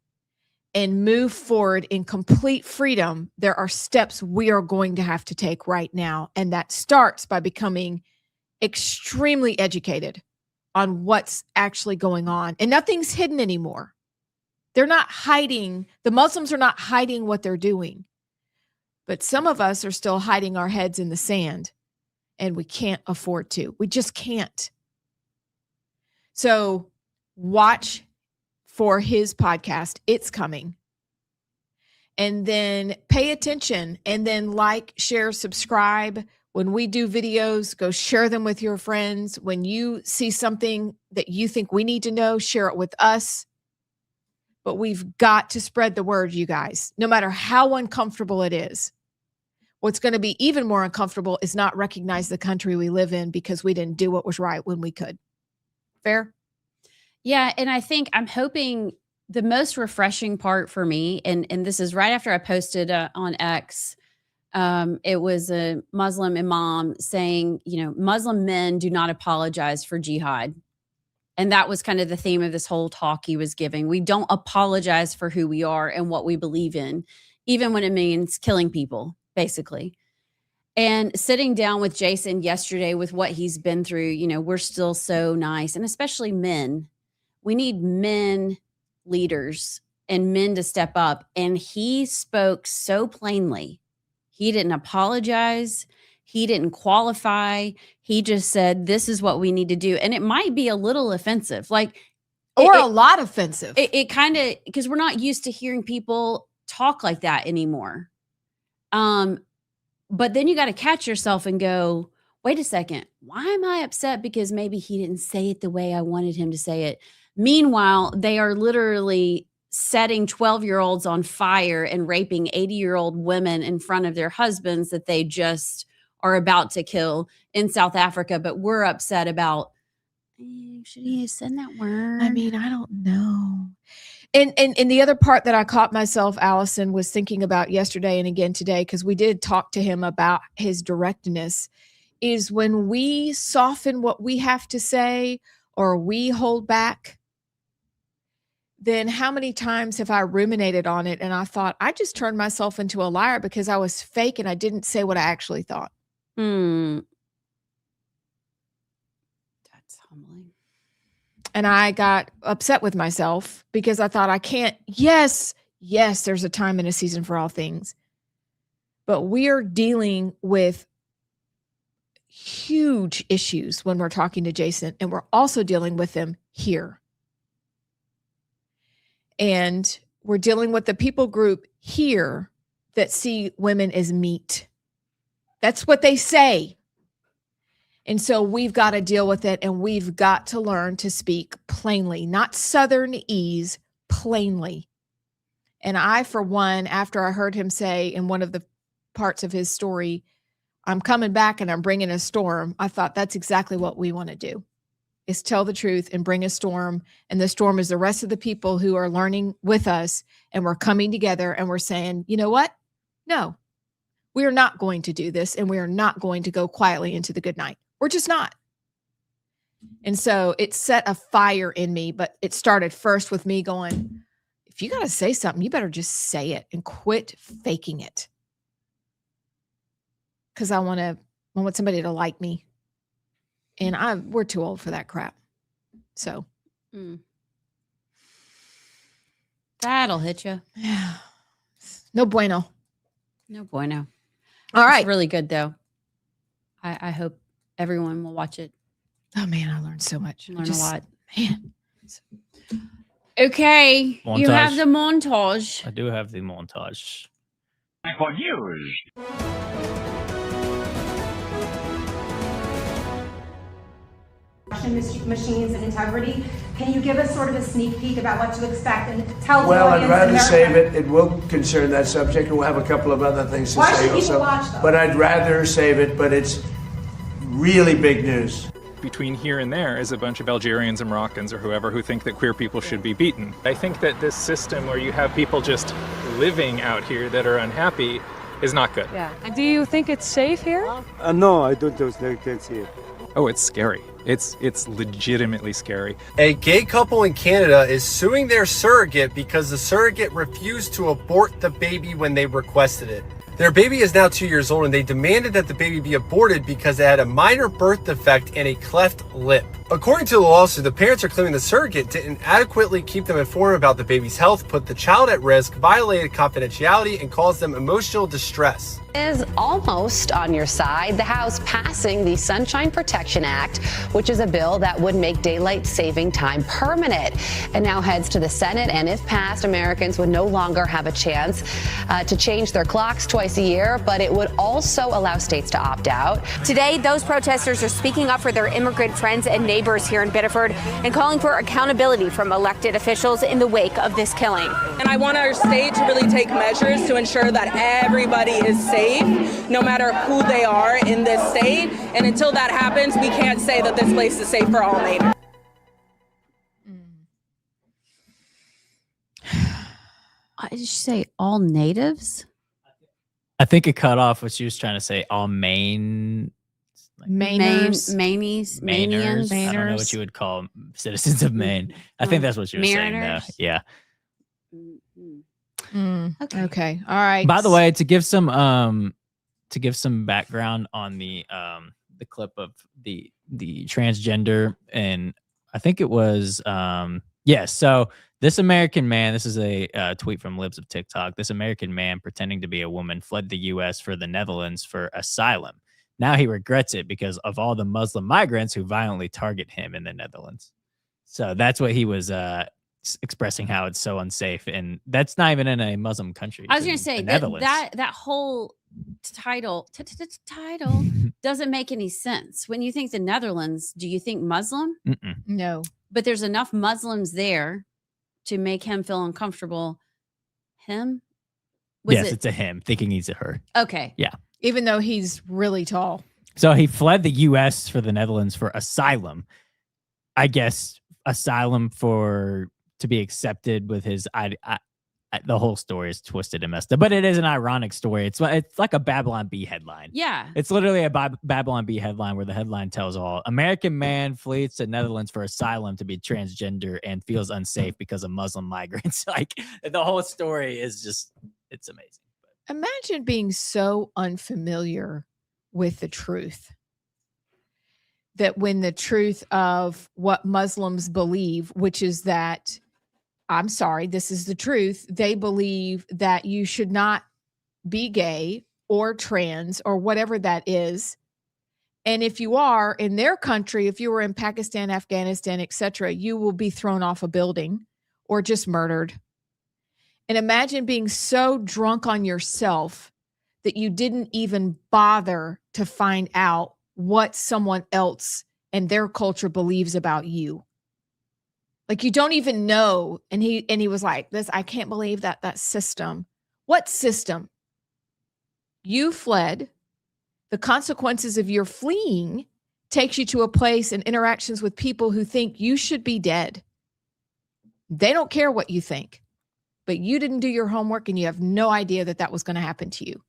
and move forward in complete freedom, there are steps we are going to have to take right now. And that starts by becoming extremely educated on what's actually going on. And nothing's hidden anymore. They're not hiding. The Muslims are not hiding what they're doing. But some of us are still hiding our heads in the sand, and we can't afford to. We just can't. So watch for his podcast. It's coming. And then pay attention, and then like, share, subscribe. When we do videos, go share them with your friends. When you see something that you think we need to know, share it with us. But we've got to spread the word, you guys, no matter how uncomfortable it is. What's going to be even more uncomfortable is not recognize the country we live in because we didn't do what was right when we could. Fair? Yeah. And I think I'm hoping the most refreshing part for me, and this is right after I posted on X, it was a Muslim imam saying, Muslim men do not apologize for jihad. And that was kind of the theme of this whole talk he was giving. We don't apologize for who we are and what we believe in, even when it means killing people, basically. And sitting down with Jason yesterday with what he's been through, we're still so nice. And especially men. We need men leaders and men to step up. And he spoke so plainly. He didn't apologize. He didn't qualify. He just said, this is what we need to do. And it might be a little offensive, or a lot offensive. It kind of, because we're not used to hearing people talk like that anymore. But then you got to catch yourself and go, wait a second, why am I upset? Because maybe he didn't say it the way I wanted him to say it. Meanwhile, they are literally setting 12-year-olds on fire and raping 80-year-old women in front of their husbands that they just are about to kill in South Africa. But we're upset about, should he have said that word? I mean, I don't know. And the other part that I caught myself, Allison, was thinking about yesterday and again today, because we did talk to him about his directness, is when we soften what we have to say or we hold back, then how many times have I ruminated on it and I thought, I just turned myself into a liar because I was fake and I didn't say what I actually thought. That's humbling. And I got upset with myself because I thought I can't. Yes, there's a time and a season for all things. But we're dealing with huge issues when we're talking to Jason, and we're also dealing with them here. And we're dealing with the people group here that see women as meat. That's what they say. And so we've got to deal with it, and we've got to learn to speak plainly, not Southernese, plainly. And I, for one, after I heard him say in one of the parts of his story, I'm coming back and I'm bringing a storm, I thought that's exactly what we want to do, is tell the truth and bring a storm. And the storm is the rest of the people who are learning with us, and we're coming together and we're saying, you know what? No, we are not going to do this, and we are not going to go quietly into the good night. We're just not. And so it set a fire in me, but it started first with me going, if you got to say something, you better just say it and quit faking it. Because I want somebody to like me. And we're too old for that crap. So. That'll hit you. Yeah. No bueno. No bueno. All right. It's really good, though. I hope everyone will watch it. Oh, man, I learned so much. Learn a lot. Man. Okay. Montage. You have the montage. I do have the montage. For news. Machines and integrity. Can you give us sort of a sneak peek about what to expect and tell the Well, I'd audience rather in save America- it. It will concern that subject, and we'll have a couple of other things to Why say should people also. watch, though? But I'd rather save it, but it's really big news. Between here and there is a bunch of Algerians and Moroccans or whoever who think that queer people should be beaten. I think that this system where you have people just living out here that are unhappy is not good. Yeah. Do you think it's safe here? No, I don't think it's here. Oh, it's scary. It's legitimately scary. A gay couple in Canada is suing their surrogate because the surrogate refused to abort the baby when they requested it. Their baby is now 2 years old, and they demanded that the baby be aborted because it had a minor birth defect and a cleft lip. According to the lawsuit, the parents are claiming the surrogate didn't adequately keep them informed about the baby's health, put the child at risk, violated confidentiality, and caused them emotional distress. Is almost on your side. The House passing the Sunshine Protection Act, which is a bill that would make daylight saving time permanent. And now heads to the Senate, and if passed, Americans would no longer have a chance to change their clocks twice a year, but it would also allow states to opt out. Today, those protesters are speaking up for their immigrant friends and neighbors here in Biddeford and calling for accountability from elected officials in the wake of this killing. And I want our state to really take measures to ensure that everybody is safe, no matter who they are in this state. And until that happens, we can't say that this place is safe for all neighbors. Did she say all natives? I think it cut off what she was trying to say. All Maine. Mainers. Mainians. I don't know what you would call citizens of Maine. I think that's what she was saying. Mariners? Yeah. Okay. All right. By the way, to give some background on the clip of the transgender, and I think it was so this American man, this is a tweet from Libs of TikTok. This American man pretending to be a woman fled the US for the Netherlands for asylum. Now he regrets it because of all the Muslim migrants who violently target him in the Netherlands. So that's what he was expressing, how it's so unsafe, and that's not even in a Muslim country. I was going to say that whole title doesn't make any sense. When you think the Netherlands, do you think Muslim? No. But there's enough Muslims there to make him feel uncomfortable. Him? It's a him, thinking he's a her. Okay. Yeah. Even though he's really tall. So he fled the U.S. for the Netherlands for asylum. I guess asylum to be accepted with his. The whole story is twisted and messed up, but it is an ironic story. It's like a Babylon Bee headline. Yeah. It's literally a Babylon Bee headline where the headline tells all: American man flees to Netherlands for asylum to be transgender and feels unsafe because of Muslim migrants. Like, the whole story is just, it's amazing. Imagine being so unfamiliar with the truth that when the truth of what Muslims believe, which is that, I'm sorry, this is the truth, they believe that you should not be gay or trans or whatever that is. And if you are in their country, if you were in Pakistan, Afghanistan, etc., you will be thrown off a building or just murdered. And imagine being so drunk on yourself that you didn't even bother to find out what someone else and their culture believes about you. Like, you don't even know. And he was like, this, I can't believe that system. What system? You fled. The consequences of your fleeing takes you to a place and interactions with people who think you should be dead. They don't care what you think. But you didn't do your homework and you have no idea that was going to happen to you.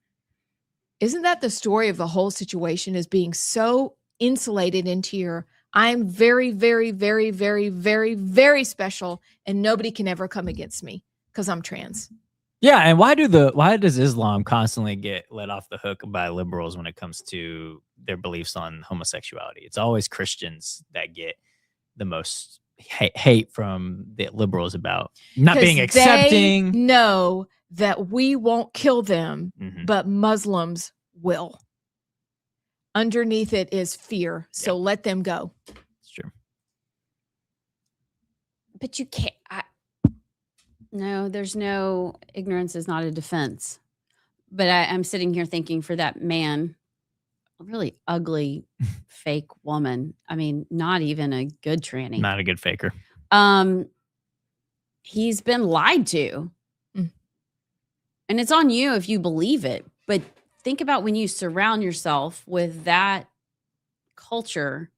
Isn't that the story of the whole situation, is being so insulated into your, I'm very, very, very, very, very, very special and nobody can ever come against me because I'm trans. Yeah, and why does Islam constantly get let off the hook by liberals when it comes to their beliefs on homosexuality? It's always Christians that get the most hate from the liberals about not being accepting. They know that we won't kill them, but Muslims will. Underneath it is fear. So let them go. It's true. But you can't. No, there's no, ignorance is not a defense. But I'm sitting here thinking, for that man, a really ugly fake woman. I mean, not even a good tranny. Not a good faker. He's been lied to. And it's on you if you believe it. But think about when you surround yourself with that culture,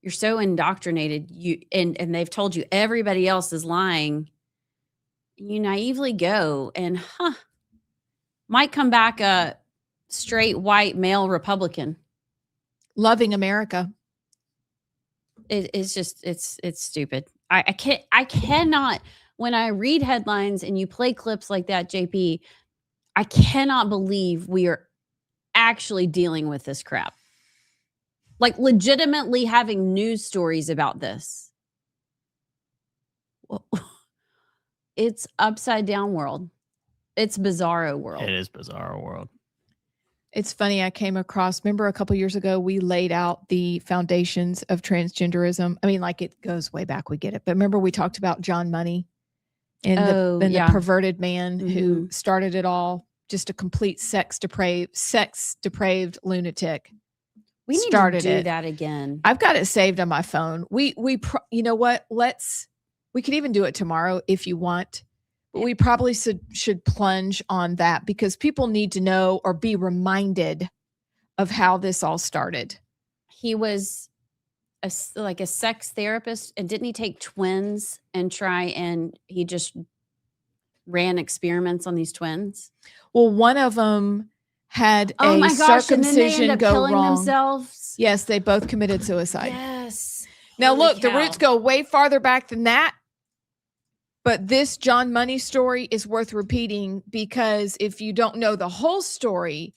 you're so indoctrinated, and they've told you everybody else is lying. You naively go and might come back a straight white male Republican. Loving America. It's just, it's stupid. I cannot, when I read headlines and you play clips like that, JP, I cannot believe we are actually dealing with this crap. Like, legitimately having news stories about this. Well, it's upside down world. It's bizarro world. It is bizarro world. It's funny. I came across, remember a couple years ago, we laid out the foundations of transgenderism. I mean, like, it goes way back. We get it. But remember we talked about John Money and the perverted man who started it all, just a complete sex depraved lunatic. We need to do that again. I've got it saved on my phone. You know what? We could even do it tomorrow if you want. But we probably should plunge on that because people need to know or be reminded of how this all started. He was a sex therapist, and didn't he take twins and try, and he just ran experiments on these twins? Well, one of them had Oh a my gosh! And then they circumcision end up go killing wrong. themselves. Yes, they both committed suicide. Yes. Now, Holy look, the cow. roots go way farther back than that. But this John Money story is worth repeating because if you don't know the whole story,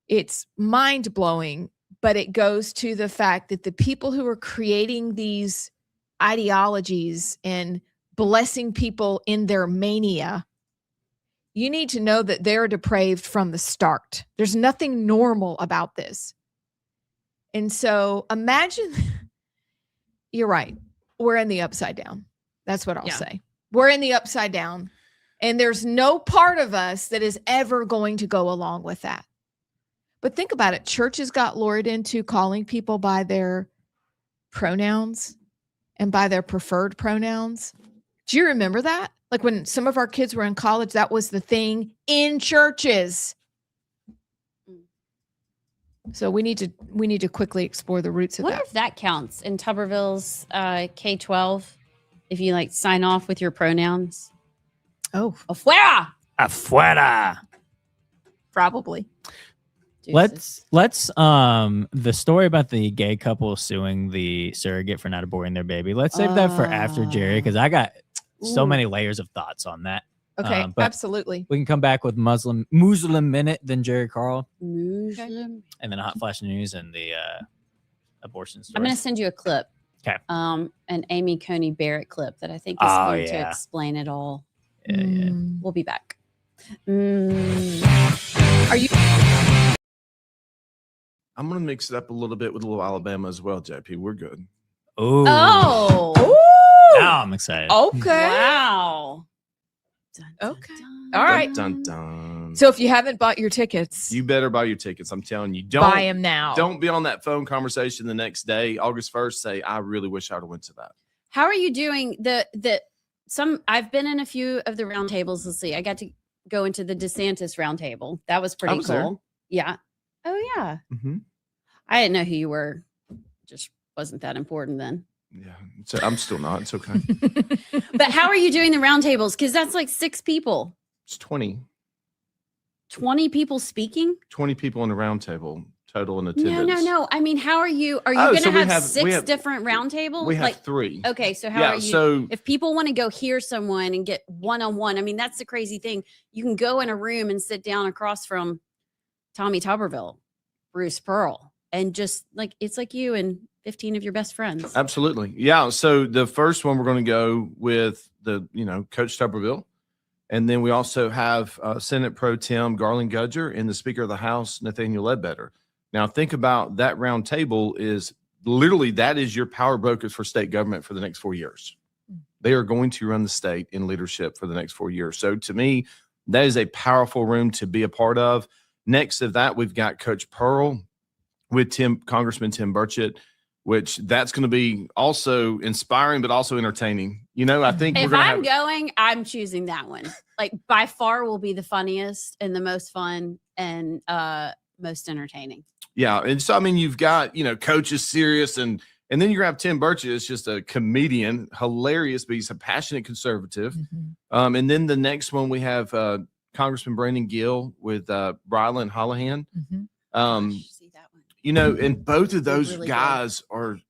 it's mind blowing. But it goes to the fact that the people who are creating these ideologies and blessing people in their mania, you need to know that they're depraved from the start. There's nothing normal about this. And so imagine, you're right. We're in the upside down. That's what I'll say. We're in the upside down. And there's no part of us that is ever going to go along with that. But think about it. Churches got lured into calling people by their pronouns and by their preferred pronouns. Do you remember that? Like when some of our kids were in college, that was the thing in churches. So we need to quickly explore the roots of What that. if that counts in Tuberville's K-12? If you like sign off with your pronouns. Oh, afuera. Afuera. Probably. Let's the story about the gay couple suing the surrogate for not aborting their baby. Let's save that for after Jerry, because I got so many layers of thoughts on that. Okay, but absolutely. We can come back with Muslim Minute, then Jerry Carl, Muslim. and then Hot Flash News and the abortion story. I'm going to send you a clip. Okay. An Amy Coney Barrett clip that I think is going to explain it all. Yeah. We'll be back. Are you? I'm going to mix it up a little bit with a little Alabama as well, JP. We're good. Ooh. Oh. Now I'm excited. Okay. Wow. Okay. All right. Dun, dun. So if you haven't bought your tickets, You better buy your tickets. I'm telling you. Don't buy them now. Don't be on that phone conversation the next day, August 1st. Say, I really wish I would have went to that. How are you doing? I've been in a few of the roundtables. Let's see. I got to go into the DeSantis roundtable. That was pretty was cool. there. Yeah. Oh yeah. Mm-hmm. I didn't know who you were. Just wasn't that important then. Yeah. So I'm still not. It's okay. But how are you doing the roundtables? Because that's like 6 people. It's 20. 20 people speaking? 20 people in the round table total in attendance. No. I mean, how are you? Are you Oh, going so to we have have- 6 we have- different roundtables? We have 3. Okay, so how Yeah, are you? so- if people want to go hear someone and get one-on-one, I mean, that's the crazy thing. You can go in a room and sit down across from Tommy Tuberville, Bruce Pearl, and just like it's like you and 15 of your best friends. Absolutely. Yeah. So the first one, we're going to go with Coach Tuberville. And then we also have Senate Pro Tem Garland Gudger and the Speaker of the House, Nathaniel Ledbetter. Now, think about that round table is literally that is your power brokers for state government for the next 4 years. They are going to run the state in leadership for the next 4 years. So to me, that is a powerful room to be a part of. Next of that, we've got Coach Pearl with Congressman Tim Burchett, which that's going to be also inspiring, but also entertaining. I think If I'm going, I'm choosing that one. Like by far will be the funniest and the most fun and most entertaining. Yeah. And so, I mean, you've got, Coach is serious and then you're going to have Tim Burchett is just a comedian, hilarious, but he's a passionate conservative. Mm-hmm. And then the next one we have Congressman Brandon Gill with Brylan Holohan. Mm-hmm. And both of those really guys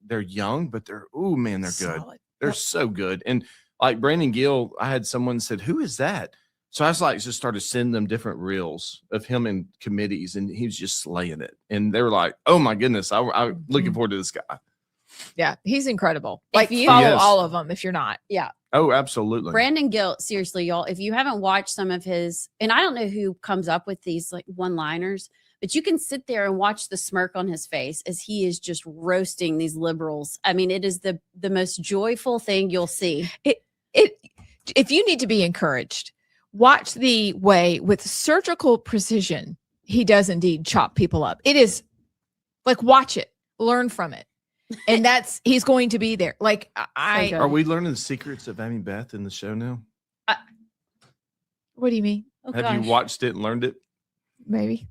they're young, but they're good. Solid. They're so good. And like Brandon Gill, I had someone said, who is that? So I was like, just started sending them different reels of him in committees and he was just slaying it. And they were like, oh my goodness, I'm looking forward to this guy. Yeah, he's incredible. If Like you- follow Yes. all of them if you're not. Yeah. Oh, absolutely. Brandon Gill, seriously, y'all, if you haven't watched some of his, and I don't know who comes up with these like one-liners, but you can sit there and watch the smirk on his face as he is just roasting these liberals. I mean, it is the most joyful thing you'll see. If you need to be encouraged, watch the way with surgical precision he does indeed chop people up. It is like watch it, learn from it. And he's going to be there. Like good. Are we learning the secrets of Amy Beth in the show now? What do you mean? Oh, Have gosh. you watched it and learned it? Maybe.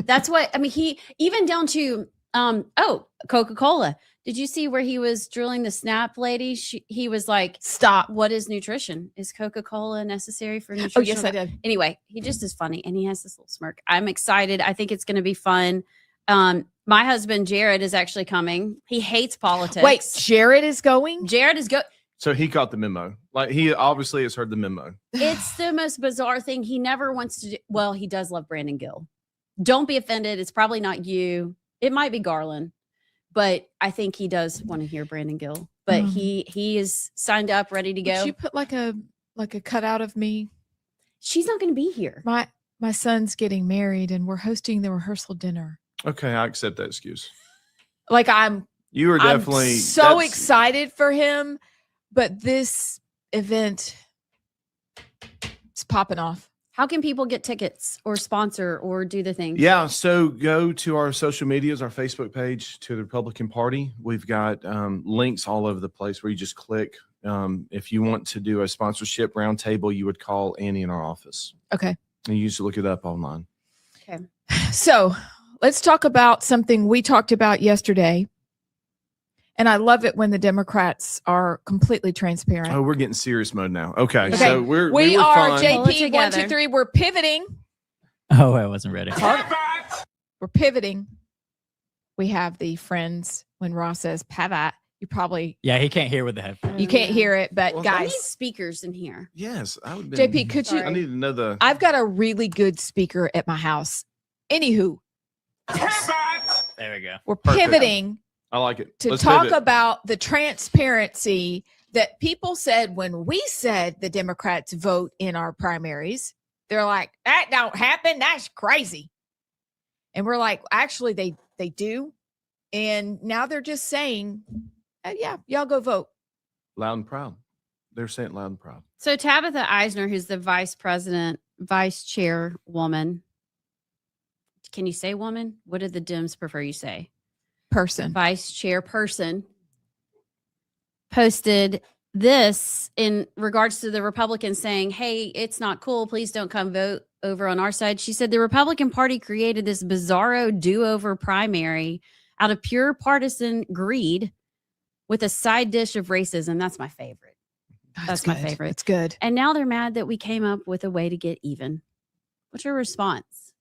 That's what I mean. He even down to Coca-Cola. Did you see where he was drilling the SNAP lady? He was like, "Stop! What is nutrition? Is Coca-Cola necessary for nutrition?" Oh, yes, I did. Anyway, he just is funny, and he has this little smirk. I'm excited. I think it's going to be fun. My husband Jared is actually coming. He hates politics. Wait, Jared is going? Jared is So he caught the memo. Like he obviously has heard the memo. It's the most bizarre thing. He never wants to do. Well, he does love Brandon Gill. Don't be offended. It's probably not you. It might be Garland, but I think he does want to hear Brandon Gill. But he is signed up, ready to go. Would you put like a cutout of me? She's not going to be here. My son's getting married, and we're hosting the rehearsal dinner. Okay, I accept that excuse. Like You were definitely so excited for him, but this event is popping off. How can people get tickets or sponsor or do the things? Yeah, so go to our social medias, our Facebook page, to the Republican Party. We've got links all over the place where you just click. If you want to do a sponsorship roundtable, you would call Annie in our office. Okay. And you used to look it up online. Okay. So let's talk about something we talked about yesterday. And I love it when the Democrats are completely transparent. Oh, we're getting serious mode now. Okay. Okay. So we we were are fun. JP 1, 2, 3. We're pivoting. Oh, I wasn't ready. We're pivoting. We have the friends. When Ross says pavat, you probably Yeah, he can't hear with the headphones. you can't hear it, but Well, I guys, need speakers in here. Yes, I would. JP, could you? I need to know the. I've got a really good speaker at my house. Anywho, There we go. we're Perfect. pivoting I like it. to Let's talk pivot. about the transparency that people said when we said the Democrats vote in our primaries. They're like, that don't happen. That's crazy. And we're like, actually, they do. And now they're just saying, yeah, y'all go vote. Loud and proud. They're saying it loud and proud. So Tabitha Eisner, who's the vice chairwoman. Can you say woman? What did the Dems prefer you say? Person. Vice chairperson posted this in regards to the Republicans saying, hey, it's not cool. Please don't come vote over on our side. She said the Republican Party created this bizarro do-over primary out of pure partisan greed with a side dish of racism. That's my favorite. That's my favorite. It's good. And now they're mad that we came up with a way to get even. What's your response?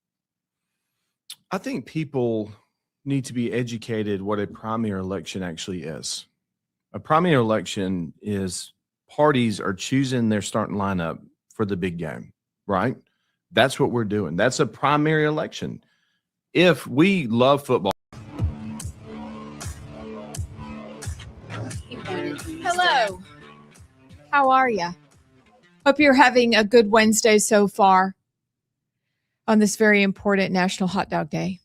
I think people need to be educated what a primary election actually is. A primary election is parties are choosing their starting lineup for the big game, right? That's what we're doing. That's a primary election. If we love football. Hello. How are you? Hope you're having a good Wednesday so far on this very important National Hot Dog Day.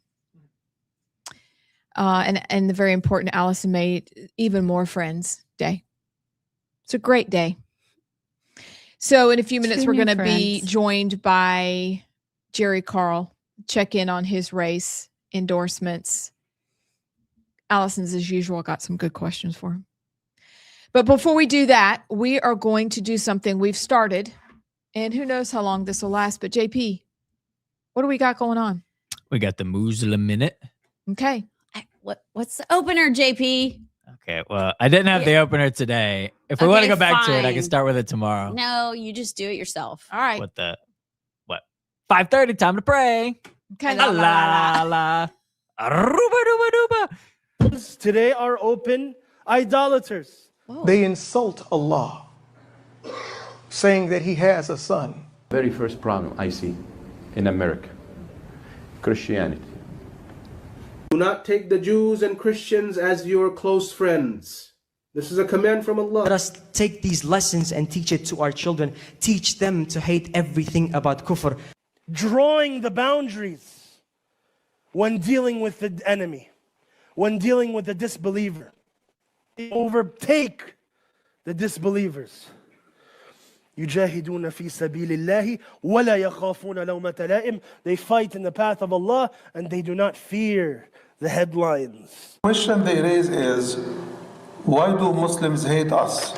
And the very important Allison made even more friends day. It's a great day. So in a few minutes, we're going to be joined by Jerry Carl, check in on his race endorsements. Allison's, as usual, got some good questions for him. But before we do that, we are going to do something we've started, and who knows how long this will last. But JP, what do we got going on? We got the Muslim Minute. Okay. What's the opener, JP? Okay, well, I didn't have the opener today. If we want to go back to it, I can start with it tomorrow. No, you just do it yourself. All right. What 5:30, time to pray. Okay. La la la. Aruba duba duba. Today are open idolaters. They insult Allah, saying that he has a son. Very first problem I see in America, Christianity. Do not take the Jews and Christians as your close friends. This is a command from Allah. Let us take these lessons and teach it to our children. Teach them to hate everything about kufr. Drawing the boundaries when dealing with the enemy, when dealing with the disbeliever. Overtake the disbelievers. يجاهدون في سبيل الله ولا يخافون لومة لائم. They fight in the path of Allah and they do not fear the headlines. The question they raise is, why do Muslims hate us?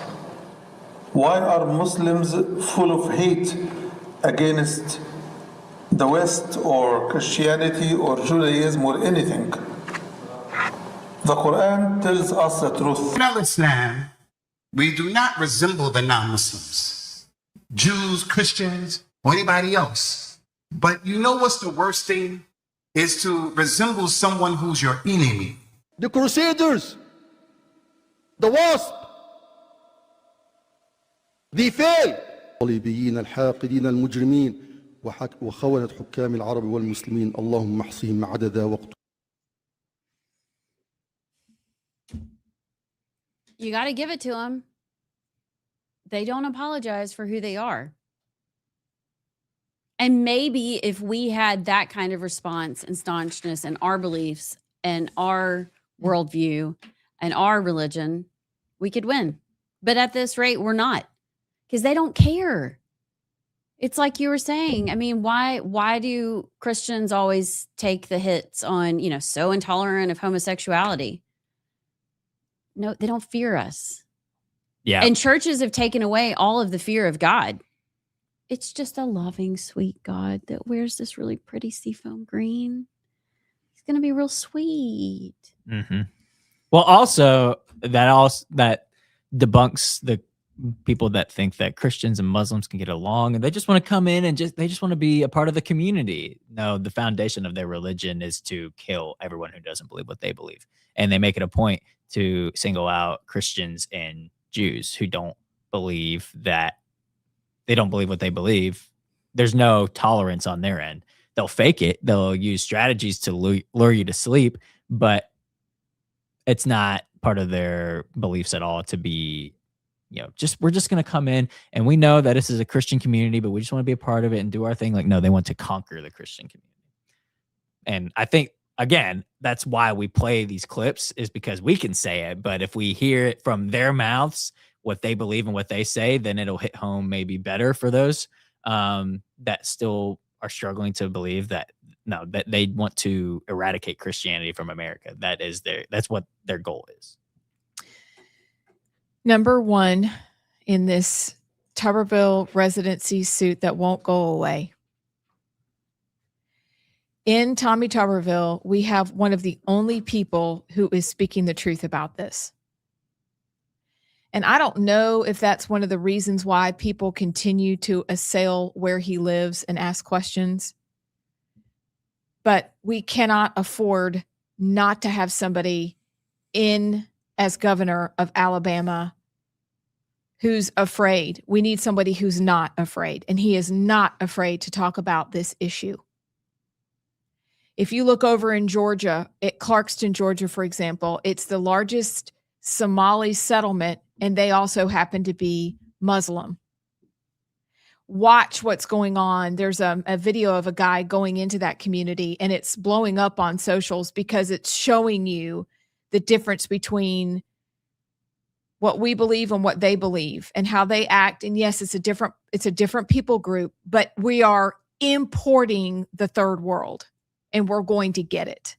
Why are Muslims full of hate against the West or Christianity or Judaism or anything? The Quran tells us the truth. In Islam, we do not resemble the non-Muslims, Jews, Christians, or anybody else. But you know what's the worst thing? Is to resemble someone who's your enemy. The Crusaders, the Wasp, they failed. الصليبيين الحاقدين المجرمين وخونة حكام العرب والمسلمين اللهم احصهم عددا واقتلهم. You got to give it to them. They don't apologize for who they are. And maybe if we had that kind of response and staunchness and our beliefs and our worldview and our religion, we could win. But at this rate, we're not, because they don't care. It's like you were saying. I mean, why do Christians always take the hits on, so intolerant of homosexuality? No, they don't fear us. Yeah. And churches have taken away all of the fear of God. It's just a loving, sweet God that wears this really pretty seafoam green. He's going to be real sweet. Mm-hmm. Well, also that debunks the people that think that Christians and Muslims can get along and they just want to come in and they just want to be a part of the community. No, the foundation of their religion is to kill everyone who doesn't believe what they believe. And they make it a point to single out Christians and Jews who don't believe that they don't believe what they believe. There's no tolerance on their end. They'll fake it. They'll use strategies to lure you to sleep, but it's not part of their beliefs at all to be, we're just going to come in and we know that this is a Christian community, but we just want to be a part of it and do our thing. Like, no, they want to conquer the Christian community. And I think, again, that's why we play these clips, is because we can say it, but if we hear it from their mouths, what they believe and what they say, then it'll hit home maybe better for those that still are struggling to believe that they want to eradicate Christianity from America. That's what their goal is. Number one in this Tuberville residency suit that won't go away. In Tommy Tuberville, we have one of the only people who is speaking the truth about this. And I don't know if that's one of the reasons why people continue to assail where he lives and ask questions. But we cannot afford not to have somebody in as governor of Alabama who's afraid. We need somebody who's not afraid. And he is not afraid to talk about this issue. If you look over in Georgia, at Clarkston, Georgia, for example, it's the largest Somali settlement, and they also happen to be Muslim. Watch what's going on. There's a video of a guy going into that community, and it's blowing up on socials because it's showing you the difference between what we believe and what they believe and how they act. And yes, it's a different people group, but we are importing the third world, and we're going to get it.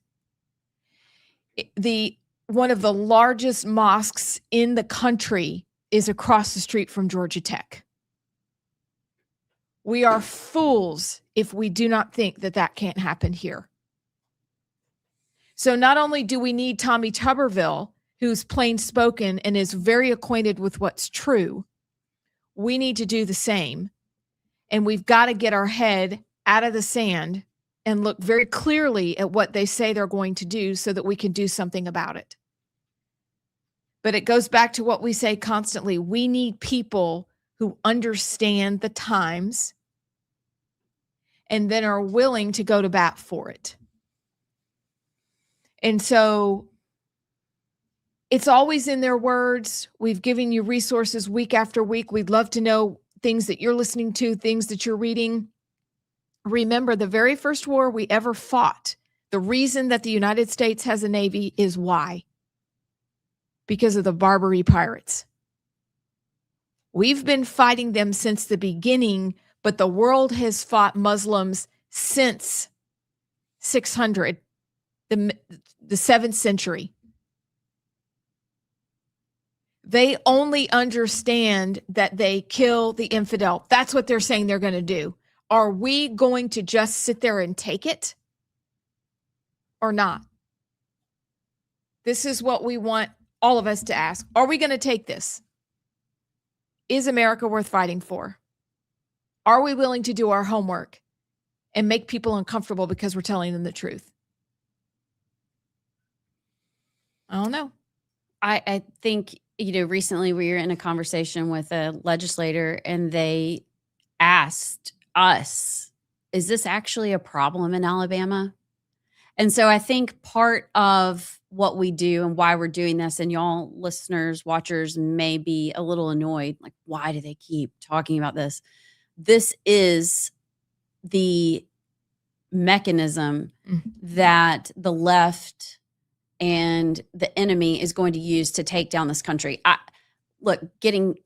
One of the largest mosques in the country is across the street from Georgia Tech. We are fools if we do not think that that can't happen here. So not only do we need Tommy Tuberville, who's plain spoken and is very acquainted with what's true, we need to do the same. And we've got to get our head out of the sand and look very clearly at what they say they're going to do so that we can do something about it. But it goes back to what we say constantly. We need people who understand the times and then are willing to go to bat for it. And so it's always in their words. We've given you resources week after week. We'd love to know things that you're listening to, things that you're reading. Remember, the very first war we ever fought, the reason that the United States has a Navy is why? Because of the Barbary pirates. We've been fighting them since the beginning, but the world has fought Muslims since 600, the 7th century. They only understand that they kill the infidel. That's what they're saying they're going to do. Are we going to just sit there and take it or not? This is what we want all of us to ask. Are we going to take this? Is America worth fighting for? Are we willing to do our homework and make people uncomfortable because we're telling them the truth? I don't know. I think, recently we were in a conversation with a legislator and they asked us, is this actually a problem in Alabama? And so I think part of what we do and why we're doing this, and y'all listeners, watchers may be a little annoyed, like, why do they keep talking about this? This is the mechanism that the left and the enemy is going to use to take down this country. Look, getting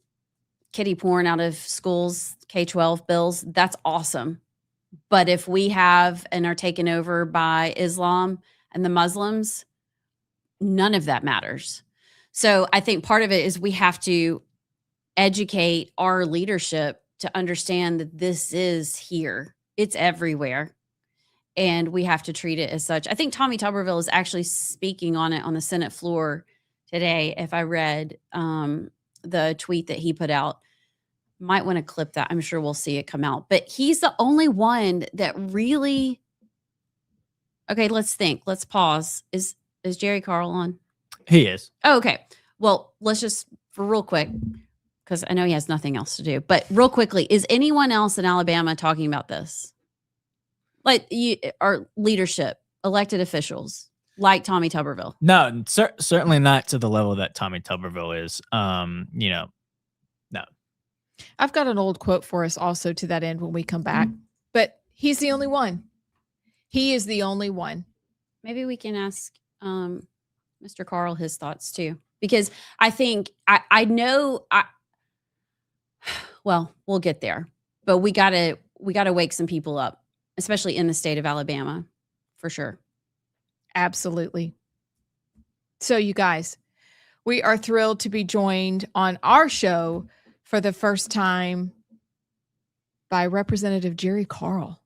kiddie porn out of schools, K-12 bills, that's awesome. But if we have and are taken over by Islam and the Muslims, none of that matters. So I think part of it is we have to educate our leadership to understand that this is here. It's everywhere. And we have to treat it as such. I think Tommy Tuberville is actually speaking on it on the Senate floor today. If I read the tweet that he put out, might want to clip that. I'm sure we'll see it come out. But he's the only one that really. Okay, let's think. Let's pause. Is Jerry Carl on? He is. Oh, okay. Well, let's just for real quick, because I know he has nothing else to do. But real quickly, is anyone else in Alabama talking about this? Like our leadership, elected officials, like Tommy Tuberville? No, certainly not to the level that Tommy Tuberville is. No. I've got an old quote for us also to that end when we come back, but he's the only one. He is the only one. Maybe we can ask Mr. Carl his thoughts too, because I think I know. Well, we'll get there, but we gotta wake some people up, especially in the state of Alabama, for sure. Absolutely. So, you guys, we are thrilled to be joined on our show for the first time by Representative Jerry Carl.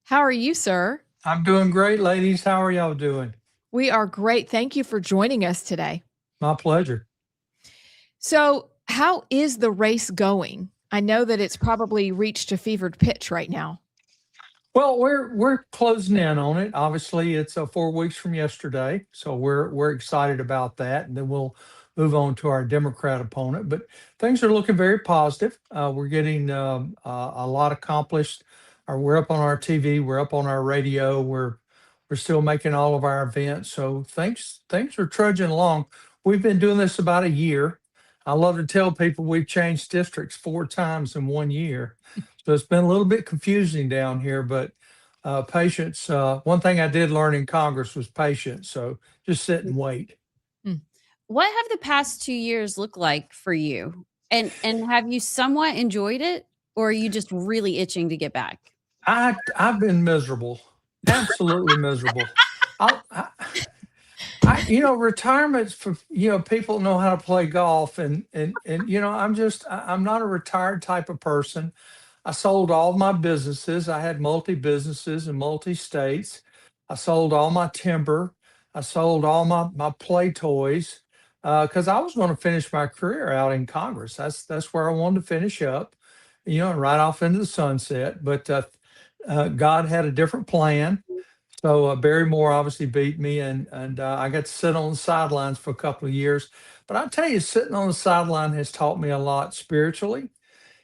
How are you, sir? I'm doing great, ladies. How are y'all doing? We are great. Thank you for joining us today. My pleasure. So, how is the race going? I know that it's probably reached a fevered pitch right now. Well, we're closing in on it. Obviously, it's 4 weeks from yesterday, so we're excited about that, and then we'll move on to our Democrat opponent. But things are looking very positive. We're getting a lot accomplished. We're up on our TV, we're up on our radio, we're still making all of our events. So things are trudging along. We've been doing this about a year. I love to tell people we've changed districts 4 times in 1 year. So it's been a little bit confusing down here, but patience. One thing I did learn in Congress was patience. So just sit and wait. What have the past 2 years looked like for you? And have you somewhat enjoyed it, or are you just really itching to get back? I've been miserable, absolutely miserable. Retirement's for, people know how to play golf and I'm not a retired type of person. I sold all my businesses. I had multi-businesses in multi-states. I sold all my timber. I sold all my play toys because I was going to finish my career out in Congress. That's where I wanted to finish up, and right off into the sunset. But God had a different plan. So Barry Moore obviously beat me, and I got to sit on the sidelines for a couple of years. But I tell you, sitting on the sideline has taught me a lot spiritually.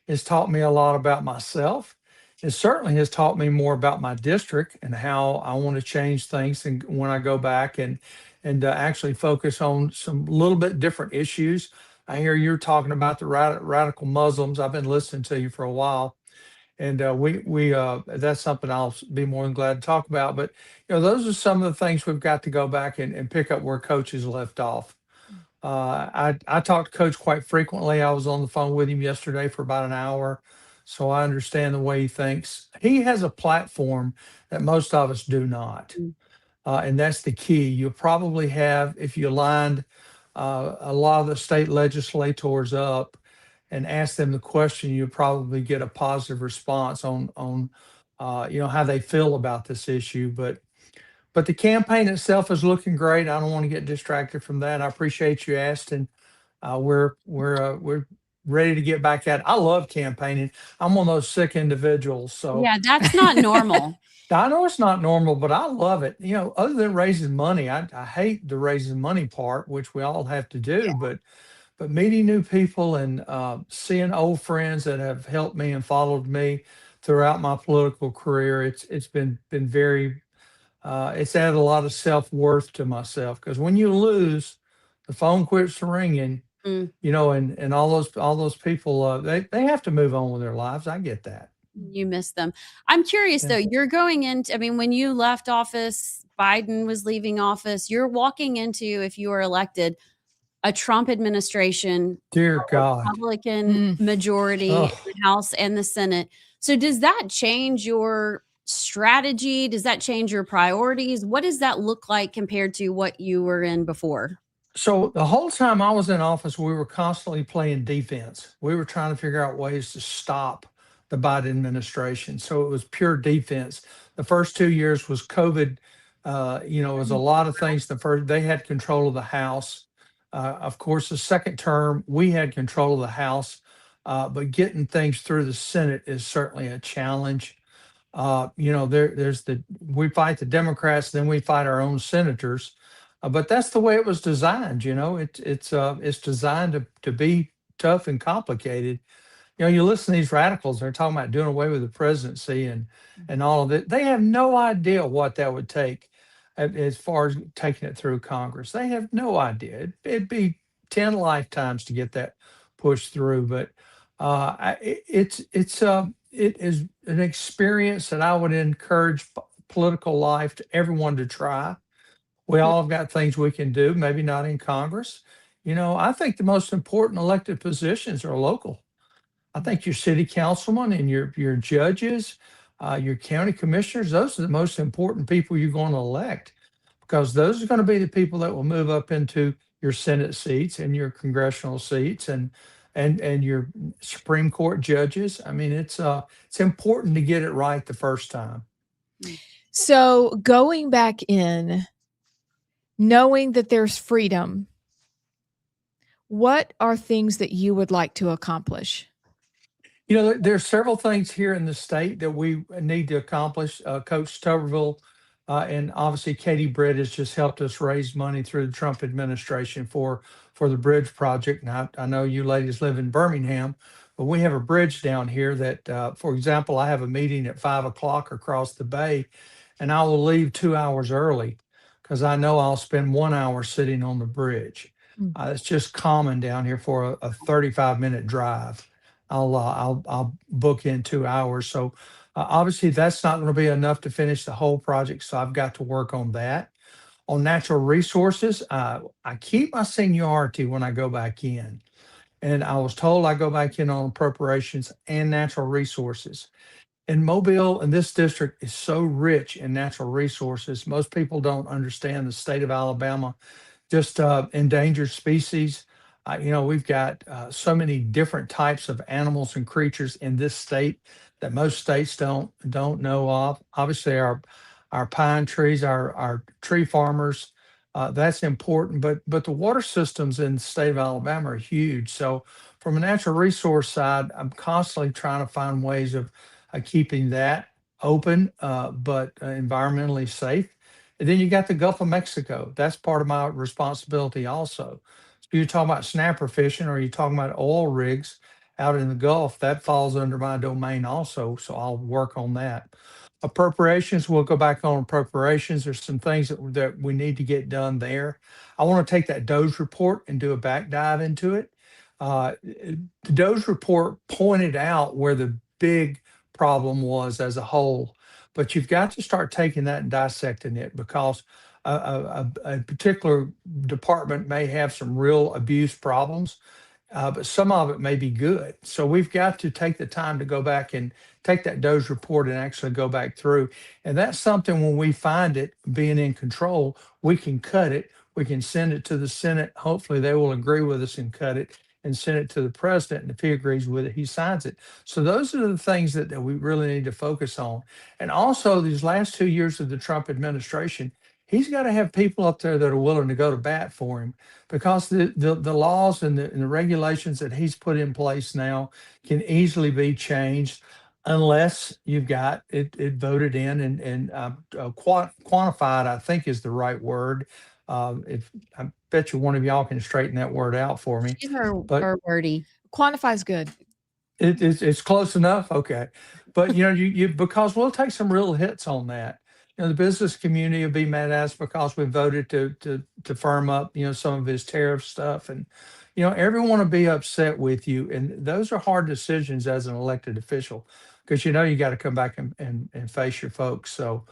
It's taught me a lot about myself. It certainly has taught me more about my district and how I want to change things. And when I go back and actually focus on some little bit different issues. I hear you're talking about the radical Muslims. I've been listening to you for a while. And we that's something I'll be more than glad to talk about. But those are some of the things we've got to go back and pick up where Coach has left off. I talk to Coach quite frequently. I was on the phone with him yesterday for about an hour, so I understand the way he thinks. He has a platform that most of us do not, and that's the key. You'll probably have, if you lined a lot of the state legislators up and ask them the question, you probably get a positive response on how they feel about this issue. But but the campaign itself is looking great. I don't want to get distracted from that. I appreciate you asking. We're ready to get back at it. I love campaigning. I'm one of those sick individuals. So Yeah, that's not normal. I know it's not normal, but I love it. Other than raising money, I hate the raising money part, which we all have to do. But meeting new people and seeing old friends that have helped me and followed me throughout my political career, it's been very it's added a lot of self-worth to myself, because when you lose, the phone quits ringing, Mm. and all those people, they have to move on with their lives. I get that. You miss them. I'm curious Yeah. though, you're going into, I mean, when you left office, Biden was leaving office, you're walking into, if you are elected, a Trump administration, Dear God. Republican majority in Ugh. the House and the Senate. So does that change your strategy? Does that change your priorities? What does that look like compared to what you were in before? So the whole time I was in office, we were constantly playing defense. We were trying to figure out ways to stop the Biden administration. So it was pure defense. The first 2 years was COVID. It was a lot of things. They had control of the House. Of course, the second term, we had control of the House. But getting things through the Senate is certainly a challenge. We fight the Democrats, then we fight our own senators. But that's the way it was designed. It's designed to be tough and complicated. You listen to these radicals, they're talking about doing away with the presidency and all of it. They have no idea what that would take as far as taking it through Congress. They have no idea. It'd be 10 lifetimes to get that pushed through. But it is an experience that I would encourage political life to everyone to try. We all have got things we can do, maybe not in Congress. I think the most important elected positions are local. I think your city councilman and your judges, your county commissioners, those are the most important people you're going to elect, because those are going to be the people that will move up into your Senate seats and your congressional seats and your Supreme Court judges. I mean, it's important to get it right the first time. So going back in, knowing that there's freedom, what are things that you would like to accomplish? There's several things here in the state that we need to accomplish. Coach Tuberville and obviously Katie Britt has just helped us raise money through the Trump administration for the bridge project. Now, I know you ladies live in Birmingham, but we have a bridge down here that, for example, I have a meeting at 5 o'clock across the bay, and I will leave 2 hours early because I know I'll spend 1 hour sitting on the bridge. It's just common down here for a 35-minute drive. I'll book in 2 hours. So obviously that's not going to be enough to finish the whole project. So I've got to work on that. On natural resources, I keep my seniority when I go back in. And I was told I go back in on appropriations and natural resources. And Mobile and this district is so rich in natural resources. Most people don't understand the state of Alabama, just endangered species. We've got so many different types of animals and creatures in this state that most states don't know of. Obviously, our pine trees, our tree farmers, that's important. But the water systems in the state of Alabama are huge. So from a natural resource side, I'm constantly trying to find ways of keeping that open, but environmentally safe. And then you got the Gulf of Mexico. That's part of my responsibility also. So you're talking about snapper fishing, or you're talking about oil rigs out in the Gulf. That falls under my domain also. So I'll work on that. Appropriations, we'll go back on appropriations. There's some things that we need to get done there. I want to take that DOGE report and do a back dive into it. The DOGE report pointed out where the big problem was as a whole, but you've got to start taking that and dissecting it, because a particular department may have some real abuse problems, but some of it may be good. So we've got to take the time to go back and take that DOGE report and actually go back through. And that's something, when we find it being in control, we can cut it. We can send it to the Senate. Hopefully they will agree with us and cut it and send it to the president. And if he agrees with it, he signs it. So those are the things that we really need to focus on. And also, these last 2 years of the Trump administration he's got to have people up there that are willing to go to bat for him, because the laws and the regulations that he's put in place now can easily be changed unless you've got it voted in and quantified, I think is the right word. If I bet you one of y'all can straighten that word out for me. She's her, But her wordy. Quantify is good. it's close enough. Okay. But you because we'll take some real hits on that. The business community will be mad at us because we voted to firm up, some of his tariff stuff. And, everyone will be upset with you. And those are hard decisions as an elected official, because you got to come back and face your folks. So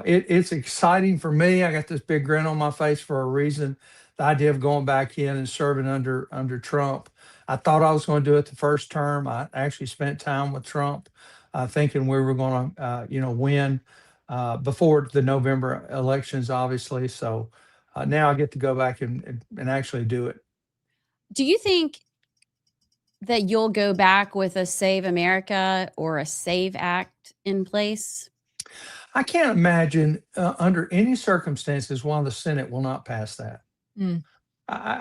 it's exciting for me. I got this big grin on my face for a reason. The idea of going back in and serving under Trump. I thought I was going to do it the first term. I actually spent time with Trump, thinking we were going to, win before the November elections, obviously. So now I get to go back and actually do it. Do you think that you'll go back with a Save America or a SAVE Act in place? I can't imagine under any circumstances why the Senate will not pass that. Mm.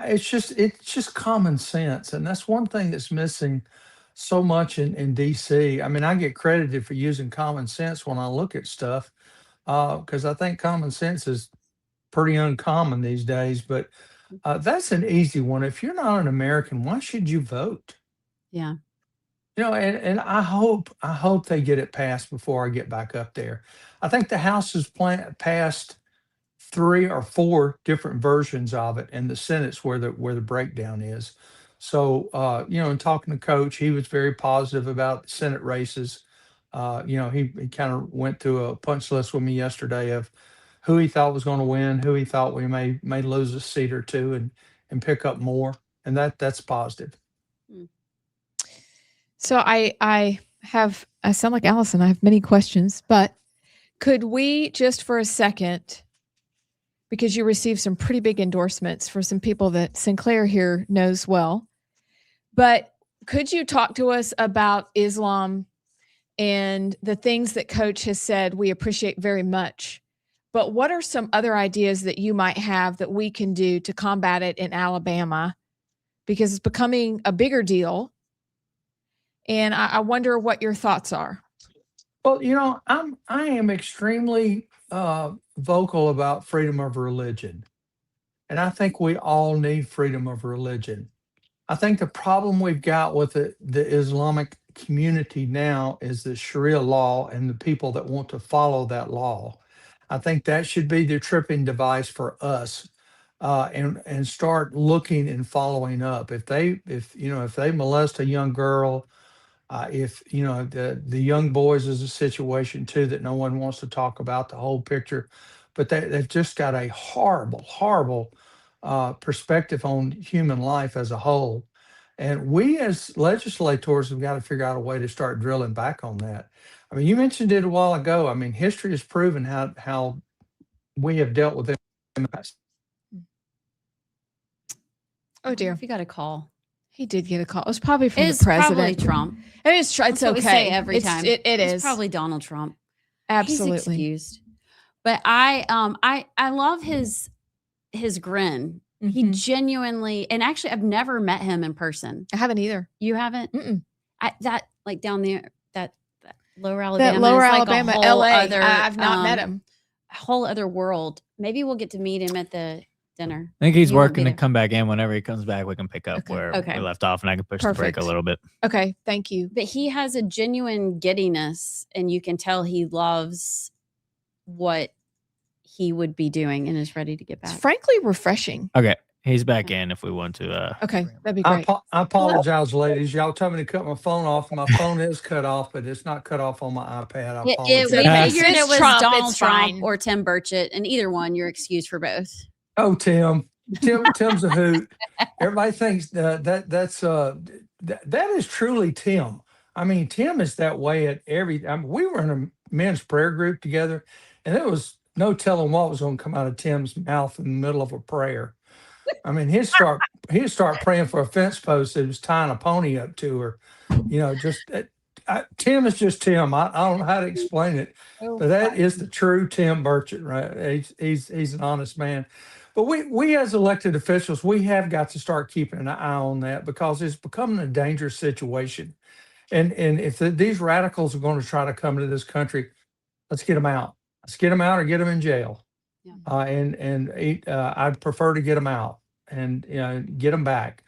It's just common sense, and that's one thing that's missing so much in DC. I mean, I get credited for using common sense when I look at stuff, because I think common sense is pretty uncommon these days. But that's an easy one. If you're not an American, why should you vote? Yeah. And I hope they get it passed before I get back up there. I think the House has passed 3 or 4 different versions of it, and the Senate's where the breakdown is. So in talking to Coach, he was very positive about the Senate races. He kind of went through a punch list with me yesterday of who he thought was going to win, who he thought we may lose a seat or two and pick up more, and that's positive. So I sound like Allison. I have many questions, but could we just for a second, because you received some pretty big endorsements for some people that Sinclair here knows well, but could you talk to us about Islam and the things that Coach has said we appreciate very much, but what are some other ideas that you might have that we can do to combat it in Alabama? Because it's becoming a bigger deal. And I wonder what your thoughts are. Well, I am extremely vocal about freedom of religion. And I think we all need freedom of religion. I think the problem we've got with the Islamic community now is the Sharia law and the people that want to follow that law. I think that should be the tripping device for us, and start looking and following up. If they molest a young girl, if the young boys is a situation too that no one wants to talk about the whole picture, but they've just got a horrible perspective on human life as a whole, and we as legislators have got to figure out a way to start drilling back on that. I mean, you mentioned it a while ago. I mean, history has proven how we have dealt with it in the past. Oh dear, if you got a call. He did get a call. It was probably from It's the president. probably Trump. It is. It's That's what okay. we say every time. It It's is probably Donald Trump. Absolutely. He's excused. But I love his grin. He genuinely, and actually, I've never met him in person. I haven't either. You haven't? That like down there, that lower That Alabama, lower is like Alabama, a whole LA. Other, I've not met him. A whole other world. Maybe we'll get to meet him at the dinner. I think he's You won't working be to come back in. Whenever he comes back, we can pick up where Okay. we left off, and I can push the break a Perfect. little bit. Okay, thank you. But he has a genuine giddiness, and you can tell he loves what he would be doing and is ready to get back. It's frankly refreshing. Okay, he's back in if we want to. Okay, that'd be I great. apologize, ladies. Y'all told me to cut my phone off. My phone is cut off, but it's not cut off on my iPad. I We apologize. figured it was Trump, Donald it's Trump fine. or Tim Burchett, and either one, you're excused for both. Oh, Tim's a hoot. Everybody thinks that is truly Tim. I mean, Tim is that way at every. I mean, we were in a men's prayer group together, and there was no telling what was going to come out of Tim's mouth in the middle of a prayer. I mean, he'd start praying for a fence post that was tying a pony up to her. Tim is just Tim. I don't know how to explain it, but that is the true Tim Burchett, right? He's an honest man. But we as elected officials, we have got to start keeping an eye on that because it's becoming a dangerous situation. And if these radicals are going to try to come into this country, let's get them out. Let's get them out or get them in jail. I'd prefer to get them out and get them back.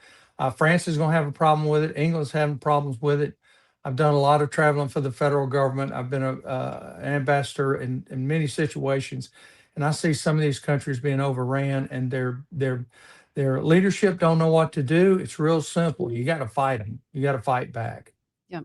France is going to have a problem with it. England's having problems with it. I've done a lot of traveling for the federal government. I've been an ambassador in many situations, and I see some of these countries being overran, and their leadership don't know what to do. It's real simple. You got to fight them. You got to fight back. Yep.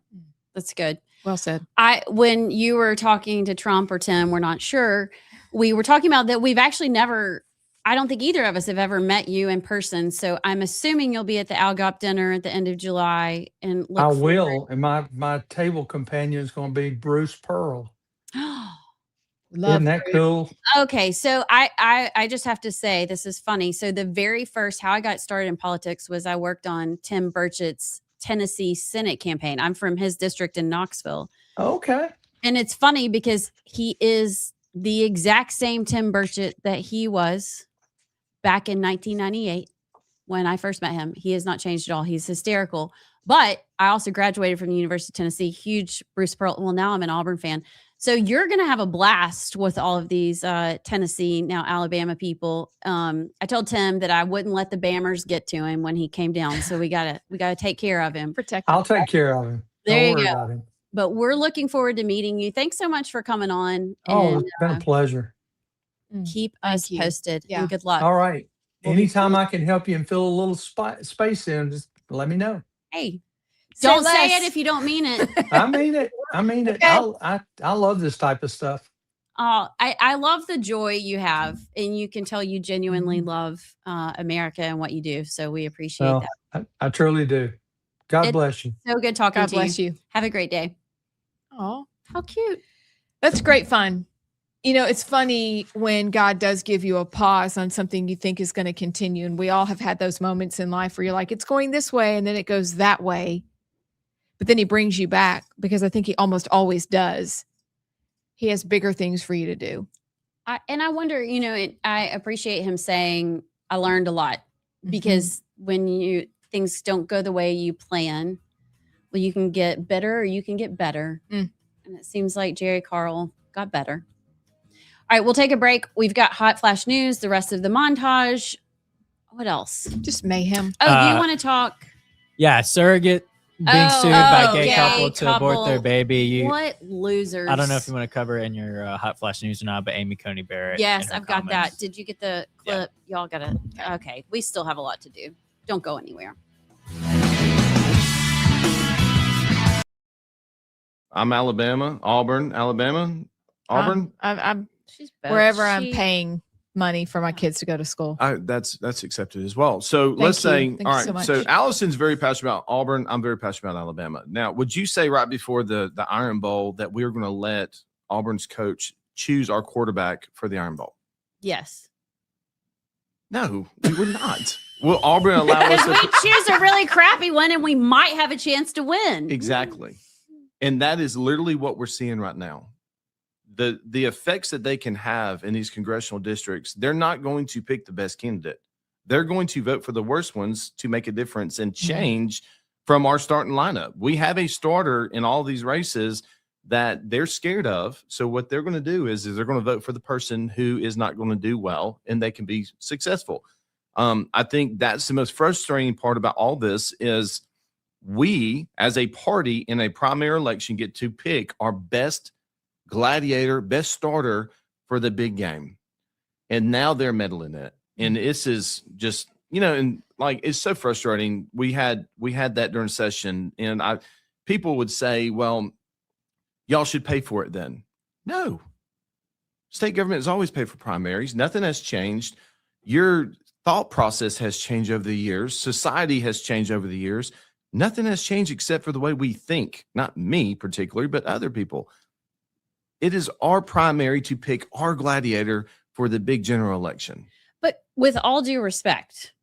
That's good. Well said. When you were talking to Trump or Tim, we're not sure. We were talking about that we've actually never, I don't think either of us have ever met you in person. So I'm assuming you'll be at the Algop dinner at the end of July. And I will. And my table companion is going to be Bruce Pearl. Isn't that cool? Okay, so I just have to say this is funny. So the very first how I got started in politics was I worked on Tim Burchett's Tennessee Senate campaign. I'm from his district in Knoxville. Okay. And it's funny because he is the exact same Tim Burchett that he was back in 1998 when I first met him. He has not changed at all. He's hysterical. But I also graduated from the University of Tennessee, huge Bruce Pearl. Well, now I'm an Auburn fan. So you're going to have a blast with all of these Tennessee, now Alabama people. I told Tim that I wouldn't let the Bammers get to him when he came down. So we gotta take care of him. Protect him. I'll take care of him. There Don't you worry go. about him. But we're looking forward to meeting you. Thanks so much for coming on. Oh, And it's been a pleasure. keep us posted. Yeah. And good luck. All right. We'll be Anytime I can help you and fill a little space in, just let me know. Hey, Say don't say less. it if you don't mean it. I mean it. I mean it. Okay. I love this type of stuff. I love the joy you have, and you can tell you genuinely love America and what you do. So we appreciate Well, that. I truly do. God bless you. So good talking God to bless you. Have a great day. Oh, How cute. that's great fun. You know, it's funny when God does give you a pause on something you think is going to continue. And we all have had those moments in life where you're like, it's going this way, and then it goes that way. But then he brings you back because I think he almost always does. He has bigger things for you to do. I wonder, I appreciate him saying, I learned a lot because when things don't go the way you plan, well, you can get better or you can get better. And it seems like Jerry Carl got better. All right, we'll take a break. We've got hot flash news, the rest of the montage. What else? Just mayhem. Oh, do you want to talk? Yeah, surrogate being sued by gay couple to abort their baby. What losers. I don't know if you want to cover it in your hot flash news or not, but Amy Coney Barrett. Yes, in her I've got comments. that. Did you get the clip? Y'all got it. Okay, we still have a lot to do. Don't go anywhere. I'm Alabama, Auburn, Alabama, Auburn. I'm She's wherever I'm paying money for my kids to go to school. That's accepted as well. So Thank let's you. say, Thank all you right. so much. So Allison's very passionate about Auburn. I'm very passionate about Alabama. Now, would you say right before the Iron Bowl that we're going to let Auburn's coach choose our quarterback for the Iron Bowl? Yes. No, we would not. Will Auburn allow us Because we to? choose a really crappy one and we might have a chance to win. Exactly. And that is literally what we're seeing right now. The effects that they can have in these congressional districts, they're not going to pick the best candidate. They're going to vote for the worst ones to make a difference and change from our starting lineup. We have a starter in all these races that they're scared of. So what they're going to do is they're going to vote for the person who is not going to do well and they can be successful. I think that's the most frustrating part about all this is we as a party in a primary election get to pick our best gladiator, best starter for the big game. And now they're meddling in it. And this is just, and like, it's so frustrating. We had that during session and people would say, well, y'all should pay for it then. No, state government has always paid for primaries. Nothing has changed. Your thought process has changed over the years. Society has changed over the years. Nothing has changed except for the way we think, not me particularly, but other people. It is our primary to pick our gladiator for the big general election. But with all due respect,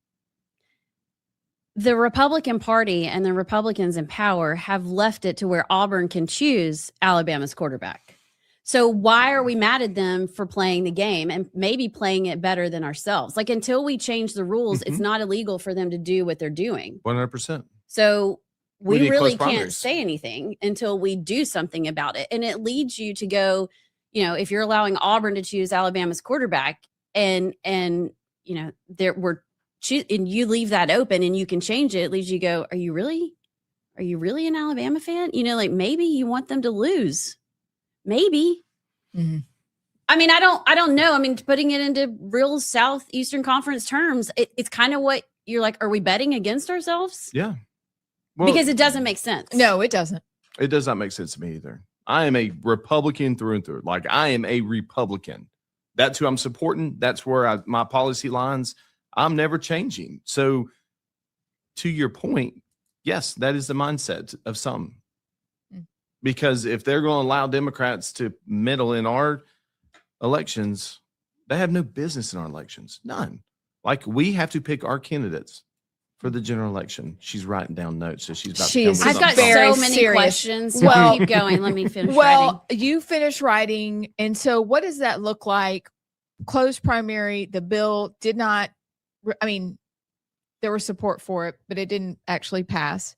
the Republican Party and the Republicans in power have left it to where Auburn can choose Alabama's quarterback. So why are we mad at them for playing the game and maybe playing it better than ourselves? Like, until we change the rules, it's not illegal for them to do what they're doing. 100%. So We we need really close can't primaries. say anything until we do something about it. And it leads you to go, if you're allowing Auburn to choose Alabama's quarterback and and you leave that open and you can change it leads you to go, are you really an Alabama fan? Like, maybe you want them to lose. Maybe. Mm-hmm. I mean, I don't know. I mean, putting it into real Southeastern Conference terms, it's kind of what you're like, are we betting against ourselves? Yeah. Well, Because it doesn't make sense. No, it doesn't. it does not make sense to me either. I am a Republican through and through. Like, I am a Republican. That's who I'm supporting. That's where my policy lines. I'm never changing. So, to your point, yes, that is the mindset of some. Because if they're going to allow Democrats to meddle in our elections, they have no business in our elections. None. Like, we have to pick our candidates for the general election. She's writing down notes, so she's about to come with I've got something. so many questions. So keep going. Let me finish writing. You finish writing. And so what does that look like? Closed primary, the bill did not, there was support for it, but it didn't actually pass.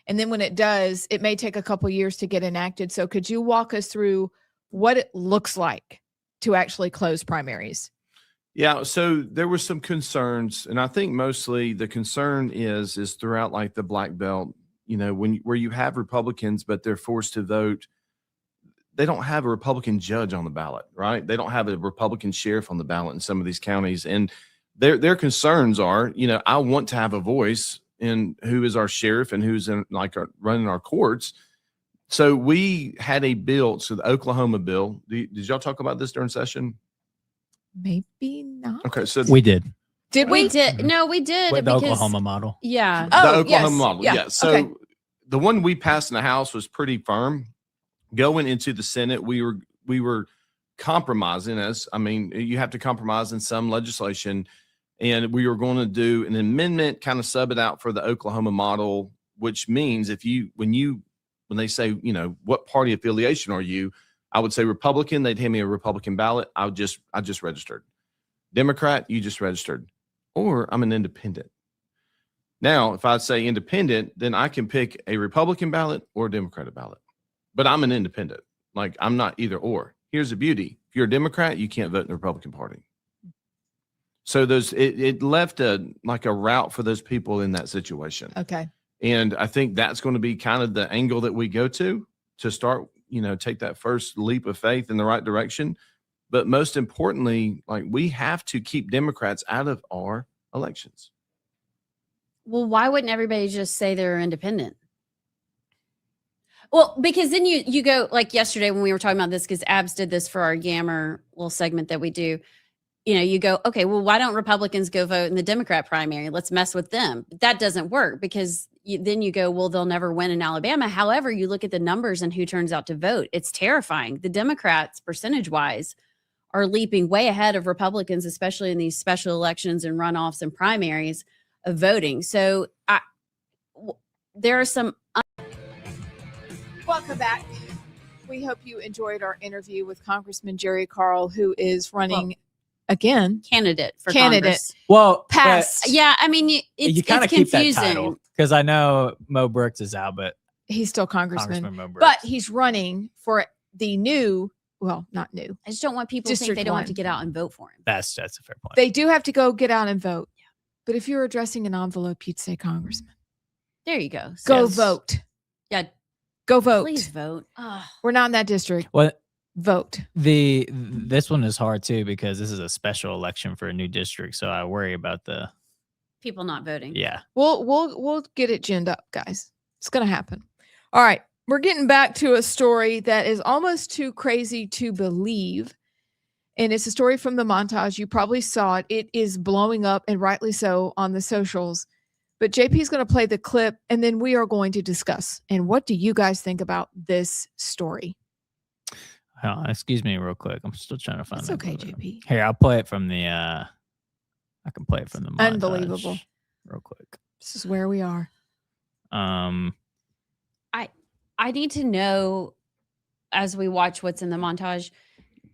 And then when it does, it may take a couple years to get enacted. So could you walk us through what it looks like to actually close primaries? Yeah, so there were some concerns, and I think mostly the concern is throughout like the Black Belt, where you have Republicans, but they're forced to vote. They don't have a Republican judge on the ballot, right? They don't have a Republican sheriff on the ballot in some of these counties, and their concerns are, I want to have a voice in who is our sheriff and who's in running our courts. So we had a bill, so the Oklahoma bill. Did y'all talk about this during session? Maybe not. Okay, so we did. Did we? We did. No, we did. With the because- Oklahoma model. Yeah. The Oklahoma model. Yeah. Yeah. So Okay. the one we passed in the House was pretty firm. Going into the Senate, we were compromising you have to compromise in some legislation, and we were going to do an amendment, kind of sub it out for the Oklahoma model, which means when they say, what party affiliation are you? I would say Republican. They'd hand me a Republican ballot. I just registered. Democrat, you just registered. Or I'm an independent. Now, if I say independent, then I can pick a Republican ballot or a Democratic ballot. But I'm an independent. Like, I'm not either or. Here's the beauty. If you're a Democrat, you can't vote in the Republican Party. So it left a route for those people in that situation. Okay. And I think that's going to be kind of the angle that we go to start, take that first leap of faith in the right direction. But most importantly, we have to keep Democrats out of our elections. Well, why wouldn't everybody just say they're independent? Well, because then you go, like yesterday when we were talking about this, because Abs did this for our Yammer little segment that we do. You go, okay, well, why don't Republicans go vote in the Democrat primary? Let's mess with them. But that doesn't work because then you go, well, they'll never win in Alabama. However, you look at the numbers and who turns out to vote. It's terrifying. The Democrats, percentage-wise, are leaping way ahead of Republicans, especially in these special elections and runoffs and primaries of voting. So there are some... Welcome back. We hope you enjoyed our interview with Congressman Jerry Carl, who is running again. Candidate for Congress. Well, Past. Yeah, I mean, you kind of keep that title because I know Mo Brooks is out, but he's still Congressman Mo Brooks. but he's running for the new, well, not new. I just don't want people to think they don't have to get out and vote for him. That's a fair point. They do have to go get out and vote. Yeah. But if you're addressing an envelope, you'd say Congressman. There you go. Go vote. Yeah. Go vote. Please vote. We're not in that district. What? Vote. This one is hard too because this is a special election for a new district, so I worry about the people not voting. Yeah. We'll get it ginned up, guys. It's gonna happen. All right. We're getting back to a story that is almost too crazy to believe. And it's a story from the montage. You probably saw it. It is blowing up, and rightly so, on the socials. But JP is going to play the clip, and then we are going to discuss. And what do you guys think about this story? Excuse me real quick. I'm still trying to find it. It's okay, JP. Here, I'll play it from the I can play it from the montage Unbelievable. real quick. This is where we are. I need to know, as we watch what's in the montage,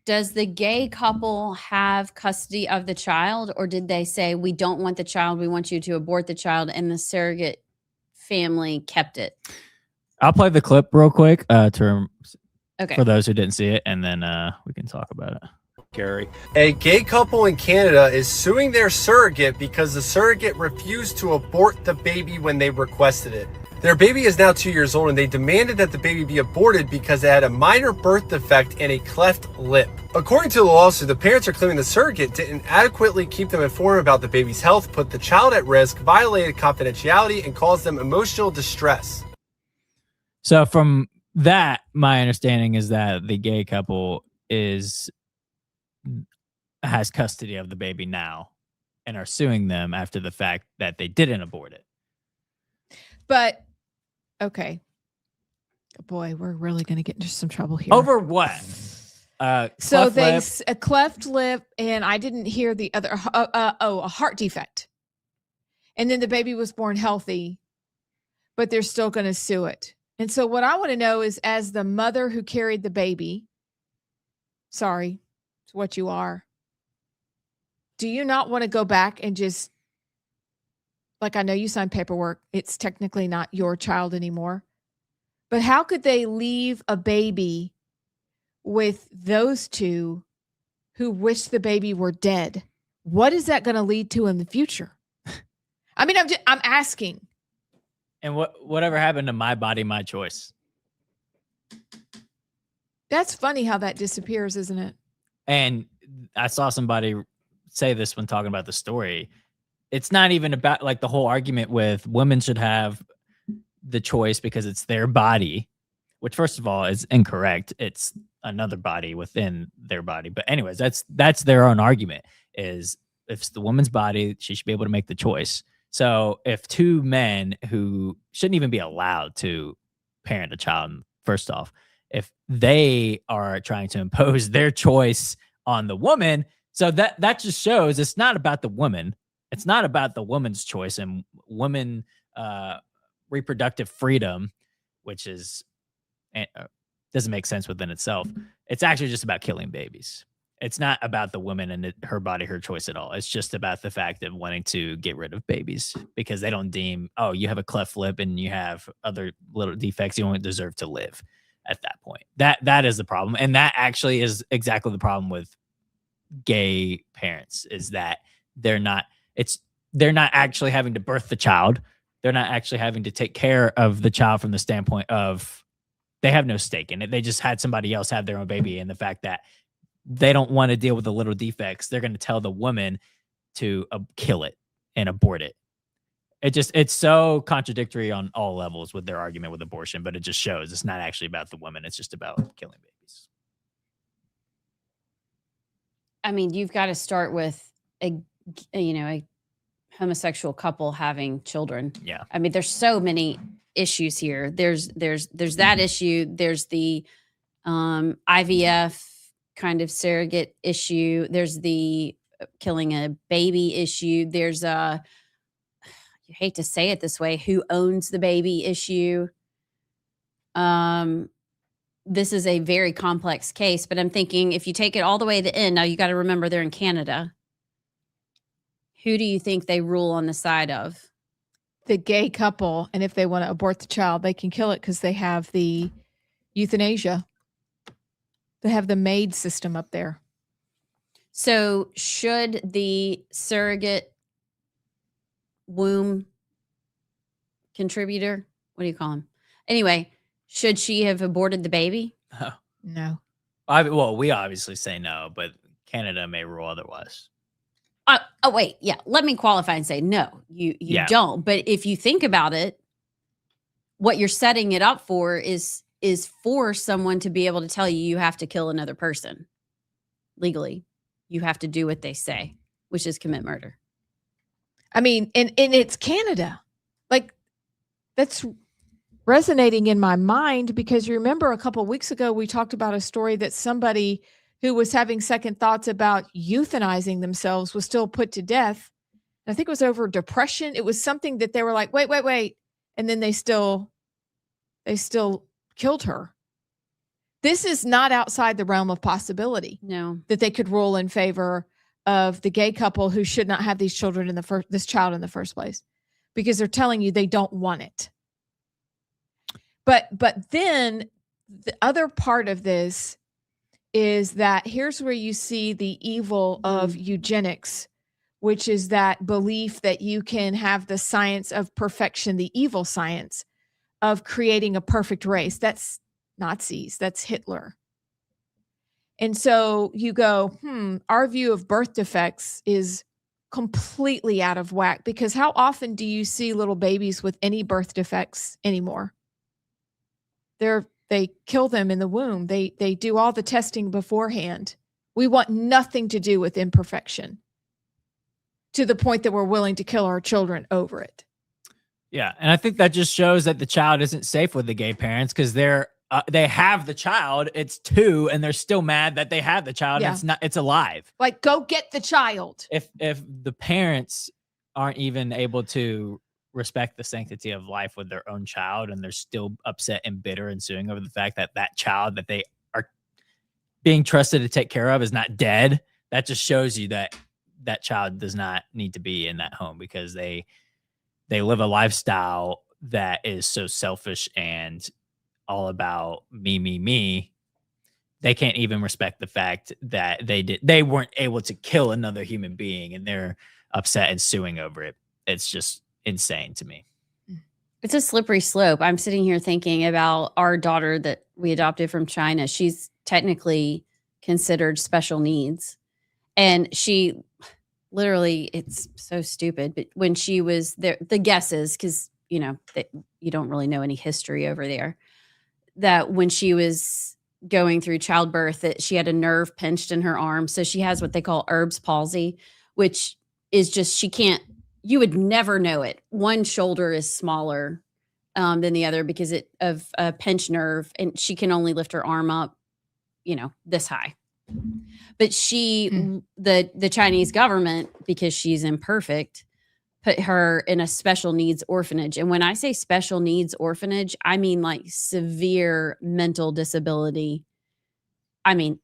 does the gay couple have custody of the child, or did they say, we don't want the child, we want you to abort the child, and the surrogate family kept it? I'll play the clip real quick Okay. for those who didn't see it, and then we can talk about it. Gary. A gay couple in Canada is suing their surrogate because the surrogate refused to abort the baby when they requested it. Their baby is now 2 years old, and they demanded that the baby be aborted because it had a minor birth defect and a cleft lip. According to the lawsuit, the parents are claiming the surrogate didn't adequately keep them informed about the baby's health, put the child at risk, violated confidentiality, and caused them emotional distress. So from that, my understanding is that the gay couple has custody of the baby now and are suing them after the fact that they didn't abort it. But okay. Boy, we're really going to get into some trouble here. Over what? So Cleft they lip? a cleft lip, and I didn't hear the other. A heart defect, and then the baby was born healthy, but they're still going to sue it. And so what I want to know is, as the mother who carried the baby, sorry, it's what you are. Do you not want to go back and just, like, I know you signed paperwork, it's technically not your child anymore, but how could they leave a baby with those two who wish the baby were dead? What is that going to lead to in the future? I mean, I'm asking. And whatever happened to my body, my choice? That's funny how that disappears, isn't it? And I saw somebody say this when talking about the story. It's not even about, like, the whole argument with women should have the choice because it's their body, which, first of all, is incorrect. It's another body within their body. But anyways, that's their own argument, is if it's the woman's body, she should be able to make the choice. So if two men who shouldn't even be allowed to parent a child, first off, if they are trying to impose their choice on the woman, so that just shows it's not about the woman. It's not about the woman's choice and women reproductive freedom, which is doesn't make sense within itself. It's actually just about killing babies. It's not about the woman and her body, her choice at all. It's just about the fact of wanting to get rid of babies because they don't deem, oh, you have a cleft lip and you have other little defects, you don't deserve to live at that point. That is the problem. And that actually is exactly the problem with gay parents, is that they're not actually having to birth the child. They're not actually having to take care of the child from the standpoint of they have no stake in it. They just had somebody else have their own baby. And the fact that they don't want to deal with the little defects, they're going to tell the woman to kill it and abort it. It's so contradictory on all levels with their argument with abortion, but it just shows it's not actually about the woman. It's just about killing babies. I mean, you've got to start with a homosexual couple having children. Yeah. I mean, there's so many issues here. There's that issue. There's the IVF kind of surrogate issue. There's the killing a baby issue. There's you hate to say it this way, who owns the baby issue. This is a very complex case, but I'm thinking if you take it all the way to the end, now you got to remember they're in Canada. Who do you think they rule on the side of? The gay couple, and if they want to abort the child, they can kill it because they have the euthanasia. They have the MAID system up there. So should the surrogate womb contributor, what do you call him? Anyway, should she have aborted the baby? Oh. No. Well, we obviously say no, but Canada may rule otherwise. Oh, wait. Yeah. Let me qualify and say no, you don't. But if you think about it, what you're setting it up for is for someone to be able to tell you have to kill another person legally. You have to do what they say, which is commit murder. I mean, and it's Canada. Like, that's resonating in my mind because you remember a couple of weeks ago, we talked about a story that somebody who was having second thoughts about euthanizing themselves was still put to death I think it was over depression. It was something that they were like, wait. And then they still killed her. This is not outside the realm of possibility. No. That they could rule in favor of the gay couple who should not have these children this child in the first place, because they're telling you they don't want it. But then the other part of this is that here's where you see the evil of eugenics, which is that belief that you can have the science of perfection, the evil science of creating a perfect race. That's Nazis. That's Hitler. And so you go, our view of birth defects is completely out of whack, because how often do you see little babies with any birth defects anymore? They kill them in the womb. They do all the testing beforehand. We want nothing to do with imperfection, to the point that we're willing to kill our children over it. Yeah, and I think that just shows that the child isn't safe with the gay parents, because they have the child. It's 2, and they're still mad that they have the child. Yeah. And it's alive. Like, go get the child. If the parents aren't even able to respect the sanctity of life with their own child, and they're still upset and bitter and suing over the fact that that child that they are being trusted to take care of is not dead, that just shows you that that child does not need to be in that home, because they live a lifestyle that is so selfish and all about me. They can't even respect the fact that they weren't able to kill another human being, and they're upset and suing over it. It's just insane to me. It's a slippery slope. I'm sitting here thinking about our daughter that we adopted from China. She's technically considered special needs. And she literally, it's so stupid, but when she was there, the guesses, because, you don't really know any history over there, that when she was going through childbirth, that she had a nerve pinched in her arm. So she has what they call Erb's palsy, which is just, you would never know it. One shoulder is smaller than the other because of a pinched nerve, and she can only lift her arm up, this high. But the Chinese government, because she's imperfect, put her in a special needs orphanage. And when I say special needs orphanage, I mean like severe mental disability. I mean,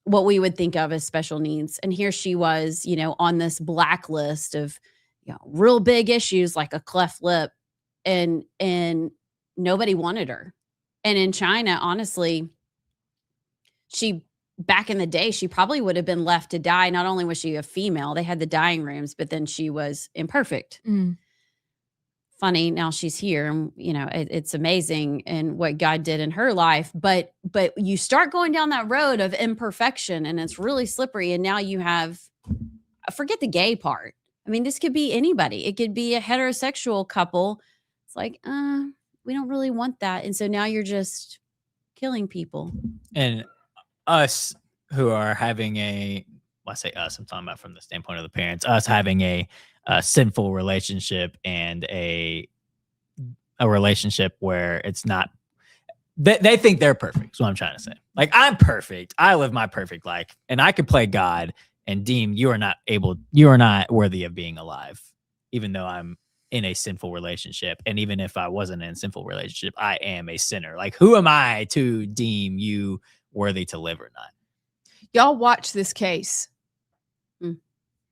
what we would think of as special needs. And here she was, on this blacklist of real big issues like a cleft lip, and nobody wanted her. And in China, honestly, back in the day, she probably would have been left to die. Not only was she a female, they had the dying rooms, but then she was imperfect. Funny, now she's here, and it's amazing and what God did in her life. But you start going down that road of imperfection, and it's really slippery. And now you have, forget the gay part. I mean, this could be anybody. It could be a heterosexual couple. It's like, we don't really want that. And so now you're just killing people. And us who are having when I say us, I'm talking about from the standpoint of the parents, us having a sinful relationship and a relationship where it's not, they think they're perfect. Is what I'm trying to say. Like, I'm perfect. I live my perfect life, and I could play God and deem you are not worthy of being alive, even though I'm in a sinful relationship. And even if I wasn't in a sinful relationship, I am a sinner. Like, who am I to deem you worthy to live or not? Y'all watch this case.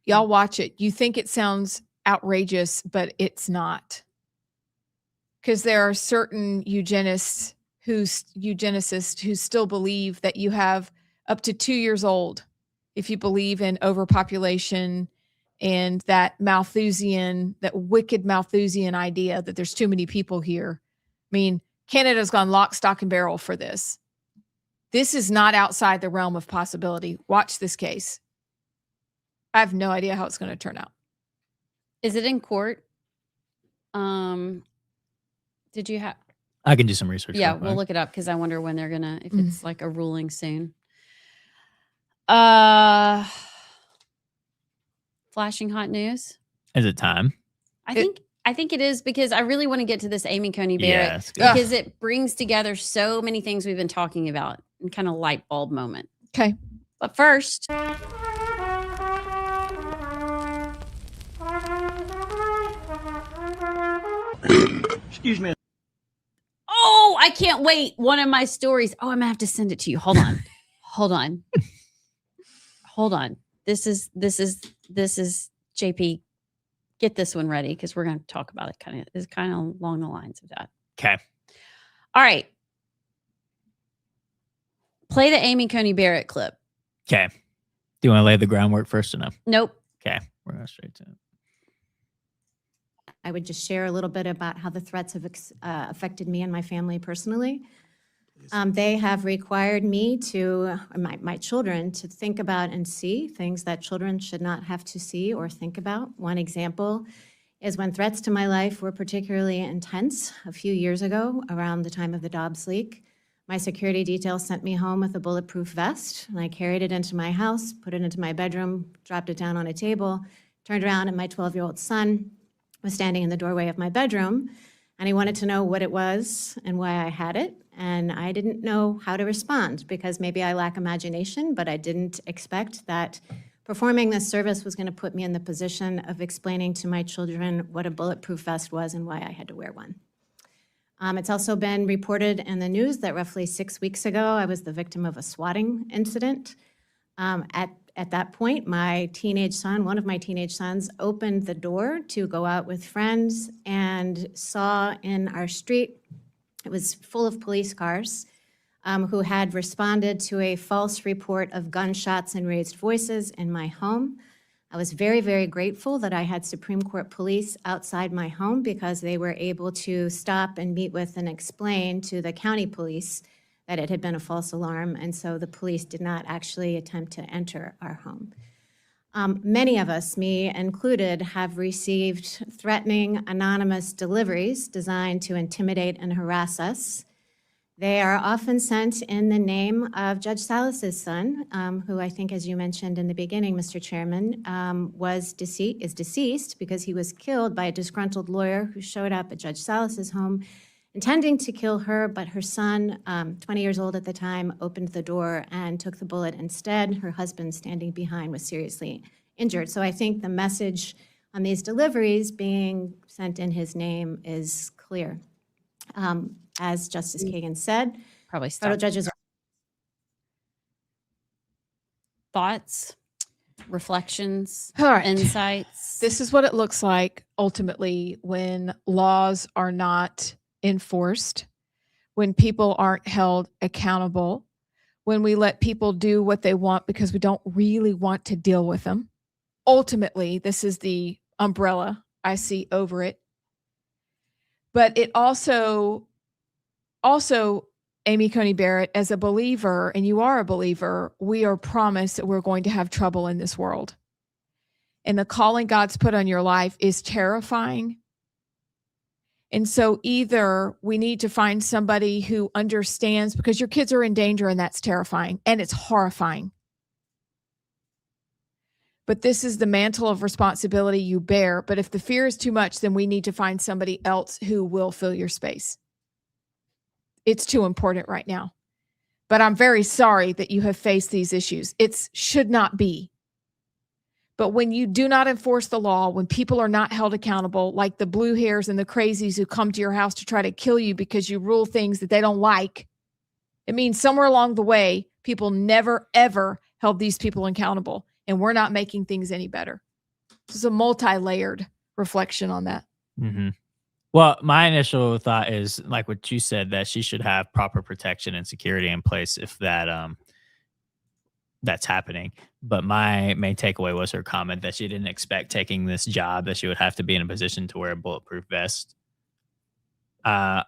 Y'all watch it. You think it sounds outrageous, but it's not. Because there are certain eugenicists who still believe that you have up to 2 years old if you believe in overpopulation and that wicked Malthusian idea that there's too many people here. I mean, Canada's gone lock, stock, and barrel for this. This is not outside the realm of possibility. Watch this case. I have no idea how it's going to turn out. Is it in court? Did you have? I can do some research. Yeah, we'll look it up, because I wonder when they're gonna, if it's like a ruling soon. Flashing hot news. Is it time? I think it is, because I really want to get to this Amy Coney Barrett, because it brings together so many things we've been talking about, and kind of light bulb moment. Okay. But first, Excuse me. Oh, I can't wait. One of my stories. Oh, I'm gonna have to send it to you. Hold on. Hold on. Hold on. This is JP. Get this one ready because we're gonna talk about it. It's kind of along the lines of that. Okay. All right. Play the Amy Coney Barrett clip. Okay. Do you want to lay the groundwork first or no? Nope. Okay. We're going straight to it. I would just share a little bit about how the threats have affected me and my family personally. They have required me to, my children, to think about and see things that children should not have to see or think about. One example is when threats to my life were particularly intense a few years ago, around the time of the Dobbs leak. My security detail sent me home with a bulletproof vest, and I carried it into my house, put it into my bedroom, dropped it down on a table, turned around, and my 12-year-old son was standing in the doorway of my bedroom, and he wanted to know what it was and why I had it. And I didn't know how to respond because maybe I lack imagination, but I didn't expect that performing this service was going to put me in the position of explaining to my children what a bulletproof vest was and why I had to wear one. It's also been reported in the news that roughly 6 weeks ago, I was the victim of a swatting incident. At that point, my teenage son, one of my teenage sons, opened the door to go out with friends and saw in our street, it was full of police cars, who had responded to a false report of gunshots and raised voices in my home. I was very, very grateful that I had Supreme Court police outside my home because they were able to stop and meet with and explain to the county police that it had been a false alarm, and so the police did not actually attempt to enter our home. Many of us, me included, have received threatening anonymous deliveries designed to intimidate and harass us. They are often sent in the name of Judge Salas's son, who I think, as you mentioned in the beginning, Mr. Chairman, is deceased because he was killed by a disgruntled lawyer who showed up at Judge Salas's home intending to kill her, but her son, 20 years old at the time, opened the door and took the bullet instead. Her husband, standing behind, was seriously injured. So I think the message on these deliveries being sent in his name is clear. As Justice Kagan said, Probably federal judges are thoughts, reflections, All right. insights. This is what it looks like ultimately when laws are not enforced, when people aren't held accountable, when we let people do what they want because we don't really want to deal with them. Ultimately, this is the umbrella I see over it. But it also, Amy Coney Barrett, as a believer, and you are a believer, we are promised that we're going to have trouble in this world. And the calling God's put on your life is terrifying. And so either we need to find somebody who understands, because your kids are in danger and that's terrifying and it's horrifying. But this is the mantle of responsibility you bear. But if the fear is too much, then we need to find somebody else who will fill your space. It's too important right now. But I'm very sorry that you have faced these issues. It should not be. But when you do not enforce the law, when people are not held accountable, like the blue hairs and the crazies who come to your house to try to kill you because you rule things that they don't like, it means somewhere along the way, people never, ever held these people accountable. And we're not making things any better. This is a multi-layered reflection on that. Mm-hmm. Well, my initial thought is like what you said, that she should have proper protection and security in place if that's happening. But my main takeaway was her comment that she didn't expect taking this job that she would have to be in a position to wear a bulletproof vest. I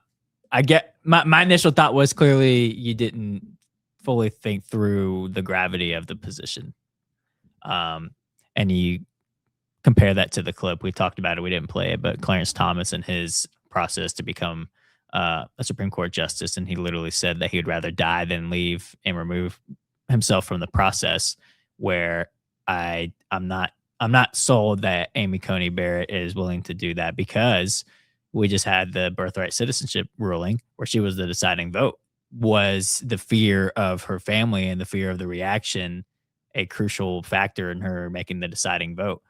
get my initial thought was clearly you didn't fully think through the gravity of the position. And you compare that to the clip. We talked about it. We didn't play it, but Clarence Thomas and his process to become a Supreme Court justice. And he literally said that he would rather die than leave and remove himself from the process, where I'm not sold that Amy Coney Barrett is willing to do that, because we just had the birthright citizenship ruling where she was the deciding vote. Was the fear of her family and the fear of the reaction a crucial factor in her making the deciding vote?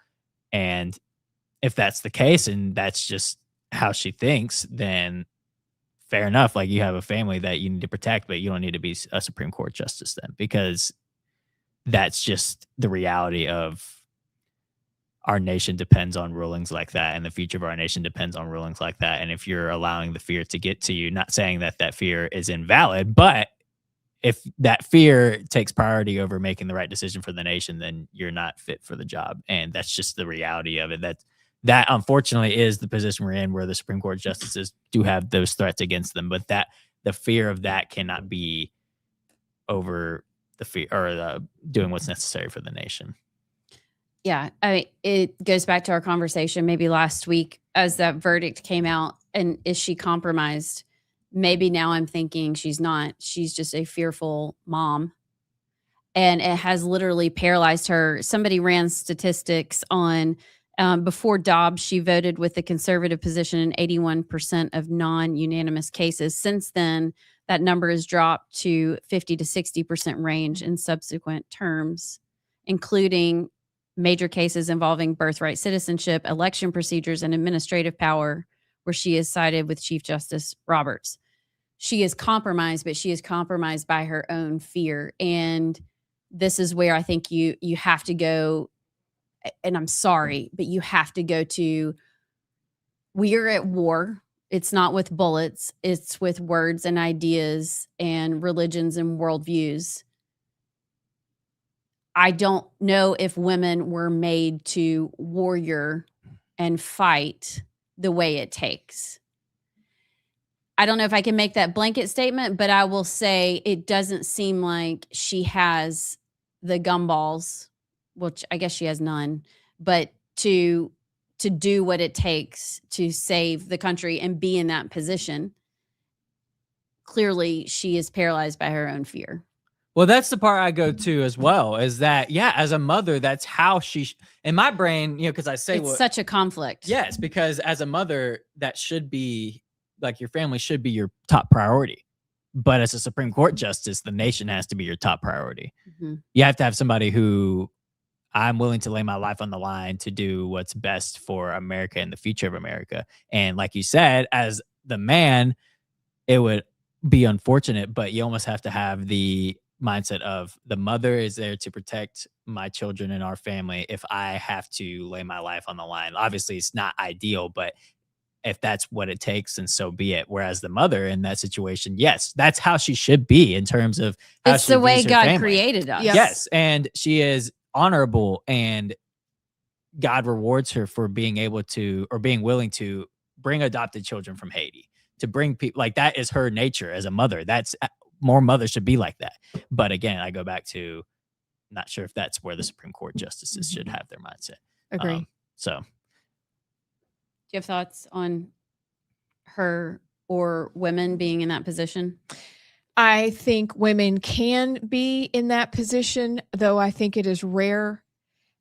And if that's the case, and that's just how she thinks, then fair enough. Like, you have a family that you need to protect, but you don't need to be a Supreme Court justice then, because that's just the reality of our nation depends on rulings like that, and the future of our nation depends on rulings like that. And if you're allowing the fear to get to you, not saying that that fear is invalid, but if that fear takes priority over making the right decision for the nation, then you're not fit for the job. And that's just the reality of it. That unfortunately is the position we're in, where the Supreme Court justices do have those threats against them, but that the fear of that cannot be over the fear or doing what's necessary for the nation. Yeah, it goes back to our conversation maybe last week as that verdict came out. And is she compromised? Maybe now I'm thinking she's not. She's just a fearful mom. And it has literally paralyzed her. Somebody ran statistics on before Dobbs, she voted with the conservative position in 81% of non-unanimous cases. Since then, that number has dropped to 50 to 60% range in subsequent terms, including major cases involving birthright citizenship, election procedures, and administrative power, where she is sided with Chief Justice Roberts. She is compromised, but she is compromised by her own fear. And this is where I think you have to go, and I'm sorry, but you have to go to, we are at war. It's not with bullets. It's with words and ideas and religions and worldviews. I don't know if women were made to warrior and fight the way it takes. I don't know if I can make that blanket statement, but I will say it doesn't seem like she has the gumballs, which I guess she has none, but to do what it takes to save the country and be in that position. Clearly, she is paralyzed by her own fear. Well, that's the part I go to as well, is that, yeah, as a mother, that's how in my brain, because I say it's such a conflict. Yes, because as a mother, that should be, like, your family should be your top priority. But as a Supreme Court justice, the nation has to be your top priority. Mm-hmm. You have to have somebody who, I'm willing to lay my life on the line to do what's best for America and the future of America. And like you said, as the man, it would be unfortunate, but you almost have to have the mindset of, the mother is there to protect my children and our family if I have to lay my life on the line. Obviously, it's not ideal, but if that's what it takes, then so be it. Whereas the mother in that situation, yes, that's how she should be in terms of how it's she the way views her God family. created us. Yes, and she is honorable, and God rewards her for being able to, or being willing to, bring adopted children from Haiti, to bring people, like, that is her nature as a mother. That's, more mothers should be like that. But again, I go back to, not sure if that's where the Supreme Court justices should have their mindset. Agree. So Do you have thoughts on her or women being in that position? I think women can be in that position, though I think it is rare.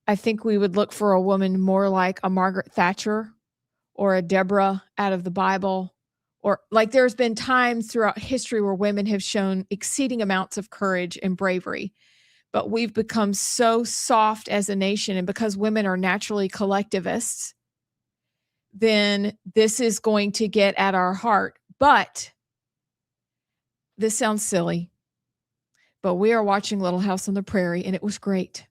I think we would look for a woman more like a Margaret Thatcher or a Deborah out of the Bible. Or, like, there's been times throughout history where women have shown exceeding amounts of courage and bravery. But we've become so soft as a nation, and because women are naturally collectivists, then this is going to get at our heart. But this sounds silly, but we are watching Little House on the Prairie, and it was great.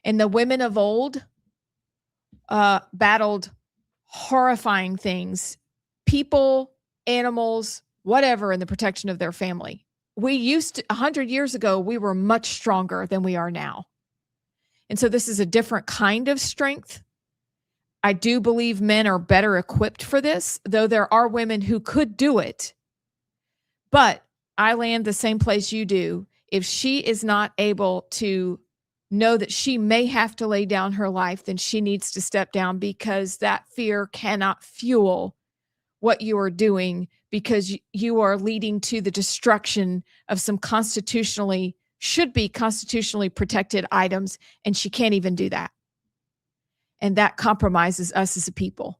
And the women of old battled horrifying things, people, animals, whatever, in the protection of their family. We used to, 100 years ago, we were much stronger than we are now. And so this is a different kind of strength. I do believe men are better equipped for this, though there are women who could do it. But I land the same place you do. If she is not able to know that she may have to lay down her life, then she needs to step down, because that fear cannot fuel what you are doing, because you are leading to the destruction of some should be constitutionally protected items, and she can't even do that. And that compromises us as a people.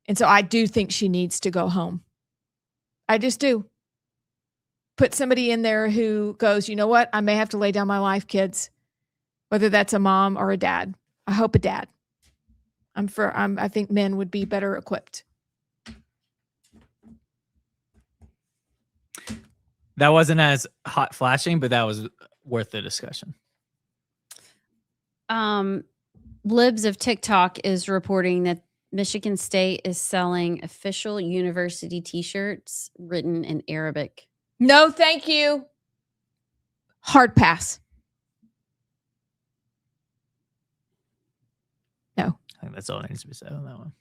And so I do think she needs to go home. I just do. Put somebody in there who goes, you know what? I may have to lay down my life, kids. Whether that's a mom or a dad. I hope a dad. I think men would be better equipped. That wasn't as hot flashing, but that was worth the discussion. Libs of TikTok is reporting that Michigan State is selling official university t-shirts written in Arabic. No, thank you. Hard pass. No. I think that's all that needs to be said on that one.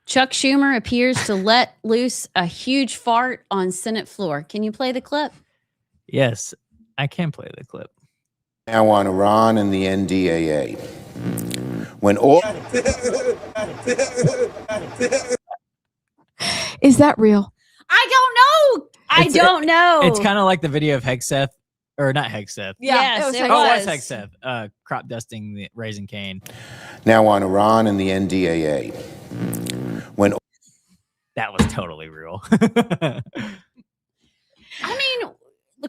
Chuck Schumer appears to let loose a huge fart on Senate floor. Can you play the clip? Yes, I can play the clip. Now on Iran and the NDAA. When all Is that real? I don't know. I don't know. It's kind of like the video of Hegseth, or not Hegseth. Yes, it It was was. Hegseth, crop dusting the Raising Cane. now on Iran and the NDAA. When That was totally real. I mean,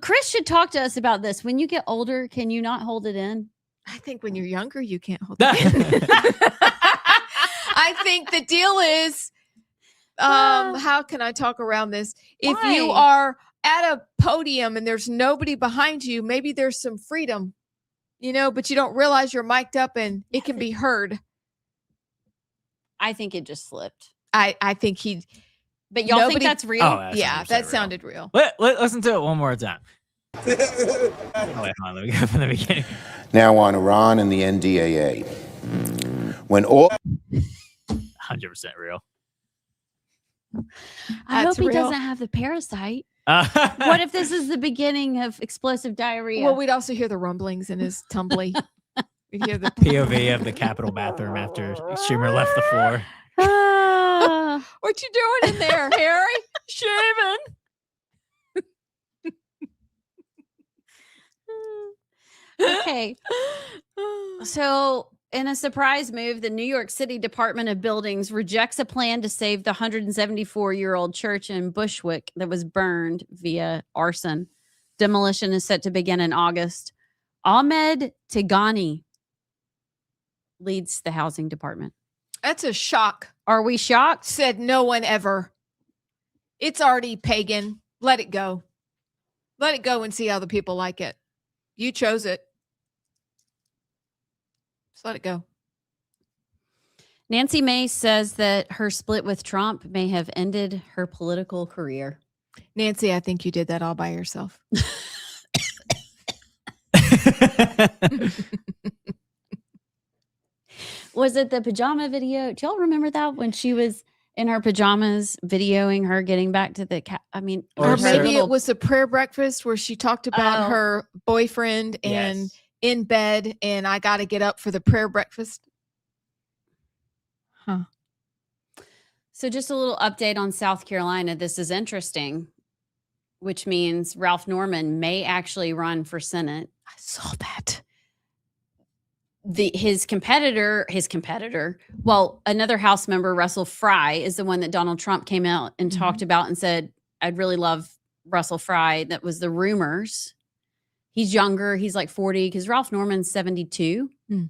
Chris should talk to us about this. When you get older, can you not hold it in? I think when you're younger, you can't hold it in. I think the deal is, how can I talk around this? If you Why? are at a podium and there's nobody behind you, maybe there's some freedom, but you don't realize you're mic'd up and it can be heard. I think it just slipped. I think he. But y'all think that's real? Oh, that's Yeah, 100% that real. sounded real. Listen to it one more time. Wait, hold on, let me go from the beginning. now on Iran and the NDAA. When all 100% real. I That's hope he real. doesn't have the parasite. What if this is the beginning of explosive diarrhea? Well, we'd also hear the rumblings in his tumbly. We'd hear the POV of the Capitol bathroom after Schumer left the floor. What you doing in there, Harry? Shaving. Okay. So, in a surprise move, the New York City Department of Buildings rejects a plan to save the 174-year-old church in Bushwick that was burned via arson. Demolition is set to begin in August. Ahmed Tigani leads the housing department. That's a shock. Are we shocked? Said no one ever. It's already pagan. Let it go. Let it go and see how the people like it. You chose it. Just let it go. Nancy Mace says that her split with Trump may have ended her political career. Nancy, I think you did that all by yourself. Was it the pajama video? Do y'all remember that when she was in her pajamas videoing her getting back to the I mean, Or Or Sure. maybe it was a prayer breakfast where she talked about Oh. her boyfriend and Yes. in bed, and I got to get up for the prayer breakfast. So just a little update on South Carolina. This is interesting, which means Ralph Norman may actually run for Senate. I saw that. His competitor, well, another House member, Russell Fry, is the one that Donald Trump came out and talked about and said, I'd really love Russell Fry. That was the rumors. He's younger. He's like 40 because Ralph Norman's 72. Mm.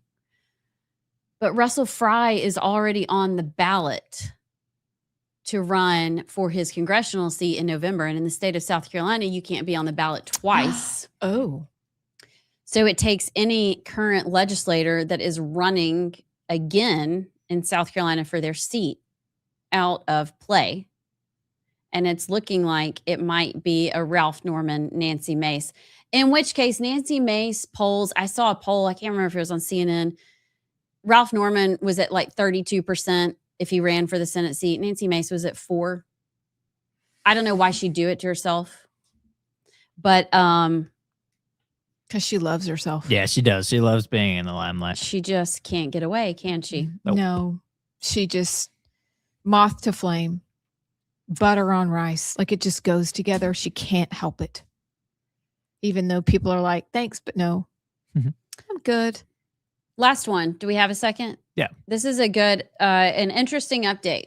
But Russell Fry is already on the ballot to run for his congressional seat in November. And in the state of South Carolina, you can't be on the ballot twice. Oh. So it takes any current legislator that is running again in South Carolina for their seat out of play. And it's looking like it might be a Ralph Norman, Nancy Mace, in which case Nancy Mace polls, I saw a poll, I can't remember if it was on CNN. Ralph Norman was at like 32% if he ran for the Senate seat. Nancy Mace was at 4%. I don't know why she'd do it to herself. But Because she loves herself. Yeah, she does. She loves being in the limelight. she just can't get away, can she? Nope. No. She just moth to flame. Butter on rice. Like it just goes together. She can't help it. Even though people are like, thanks, but no. Mhm. I'm good. Last one. Do we have a second? Yeah. This is a good, an interesting update.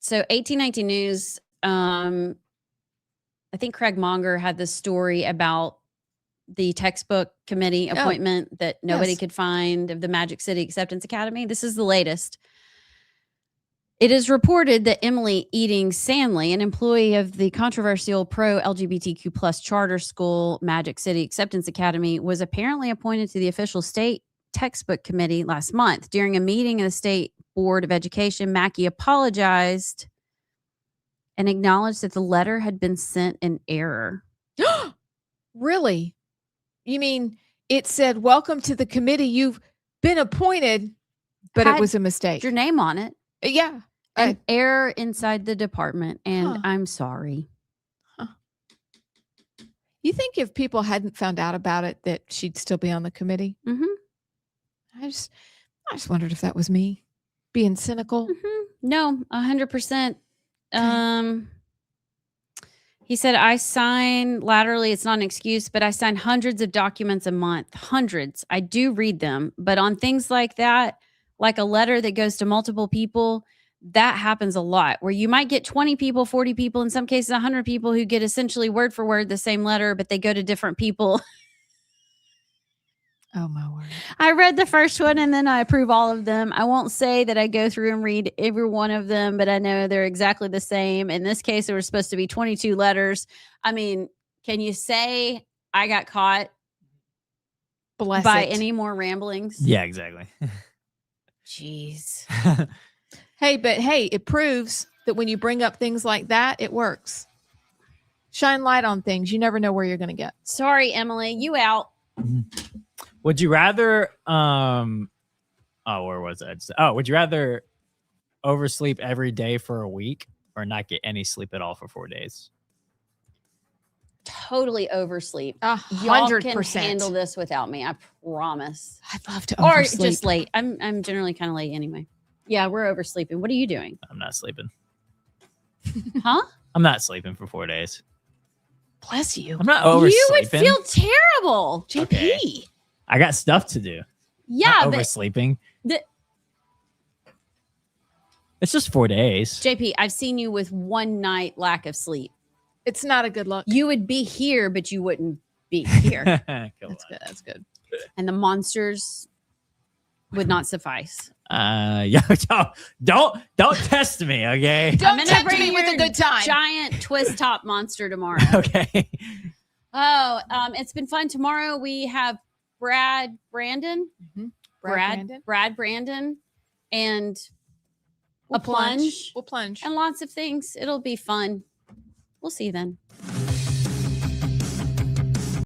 So 1819 News, I think Craig Monger had this story about the textbook committee Oh, appointment that nobody yes. could find of the Magic City Acceptance Academy. This is the latest. It is reported that Emily Eating Sandley, an employee of the controversial pro-LGBTQ plus charter school Magic City Acceptance Academy, was apparently appointed to the official state textbook committee last month. During a meeting of the State Board of Education, Mackey apologized and acknowledged that the letter had been sent in error. Really? You mean it said, welcome to the committee. You've been appointed, but it Had was a mistake. your name on it. Yeah. An error inside the department, and I'm sorry. You think if people hadn't found out about it, that she'd still be on the committee? Mm-hmm. I just wondered if that was me being cynical. Mm-hmm. No, 100%. He said, I sign laterally. It's not an excuse, but I sign hundreds of documents a month. Hundreds. I do read them. But on things like that, like a letter that goes to multiple people, that happens a lot, where you might get 20 people, 40 people, in some cases 100 people who get essentially word for word the same letter, but they go to different people. Oh, my word. I read the first one and then I approve all of them. I won't say that I go through and read every one of them, but I know they're exactly the same. In this case, there were supposed to be 22 letters. I mean, can you say I got caught by any more ramblings? Yeah, exactly. Jeez. Hey, it proves that when you bring up things like that, it works. Shine light on things. You never know where you're going to get. Sorry, Emily, you out. Would you rather where was it? Would you rather oversleep every day for a week or not get any sleep at all for 4 days? Totally oversleep. 100%. Y'all can handle this without me. I promise. I'd love to Or oversleep. just late. I'm generally kind of late anyway. Yeah, we're oversleeping. What are you doing? I'm not sleeping. Huh? I'm not sleeping for 4 days. Bless you. I'm not oversleeping. You would feel terrible. JP. Okay. I got stuff to do. Yeah, not but oversleeping. It's just 4 days. JP, I've seen you with one night lack of sleep. It's not a good look. You would be here, but you wouldn't be here. That's good. That's good. And the monsters would not suffice. Don't test me, okay? Don't I'm gonna tempt bring me with your a good time. Giant twist top monster tomorrow. Okay. Oh, it's been fun. Tomorrow we have Brad Brandon, Brad Brandon, and We'll a plunge. We'll plunge. And lots of things. It'll be fun. We'll see you then.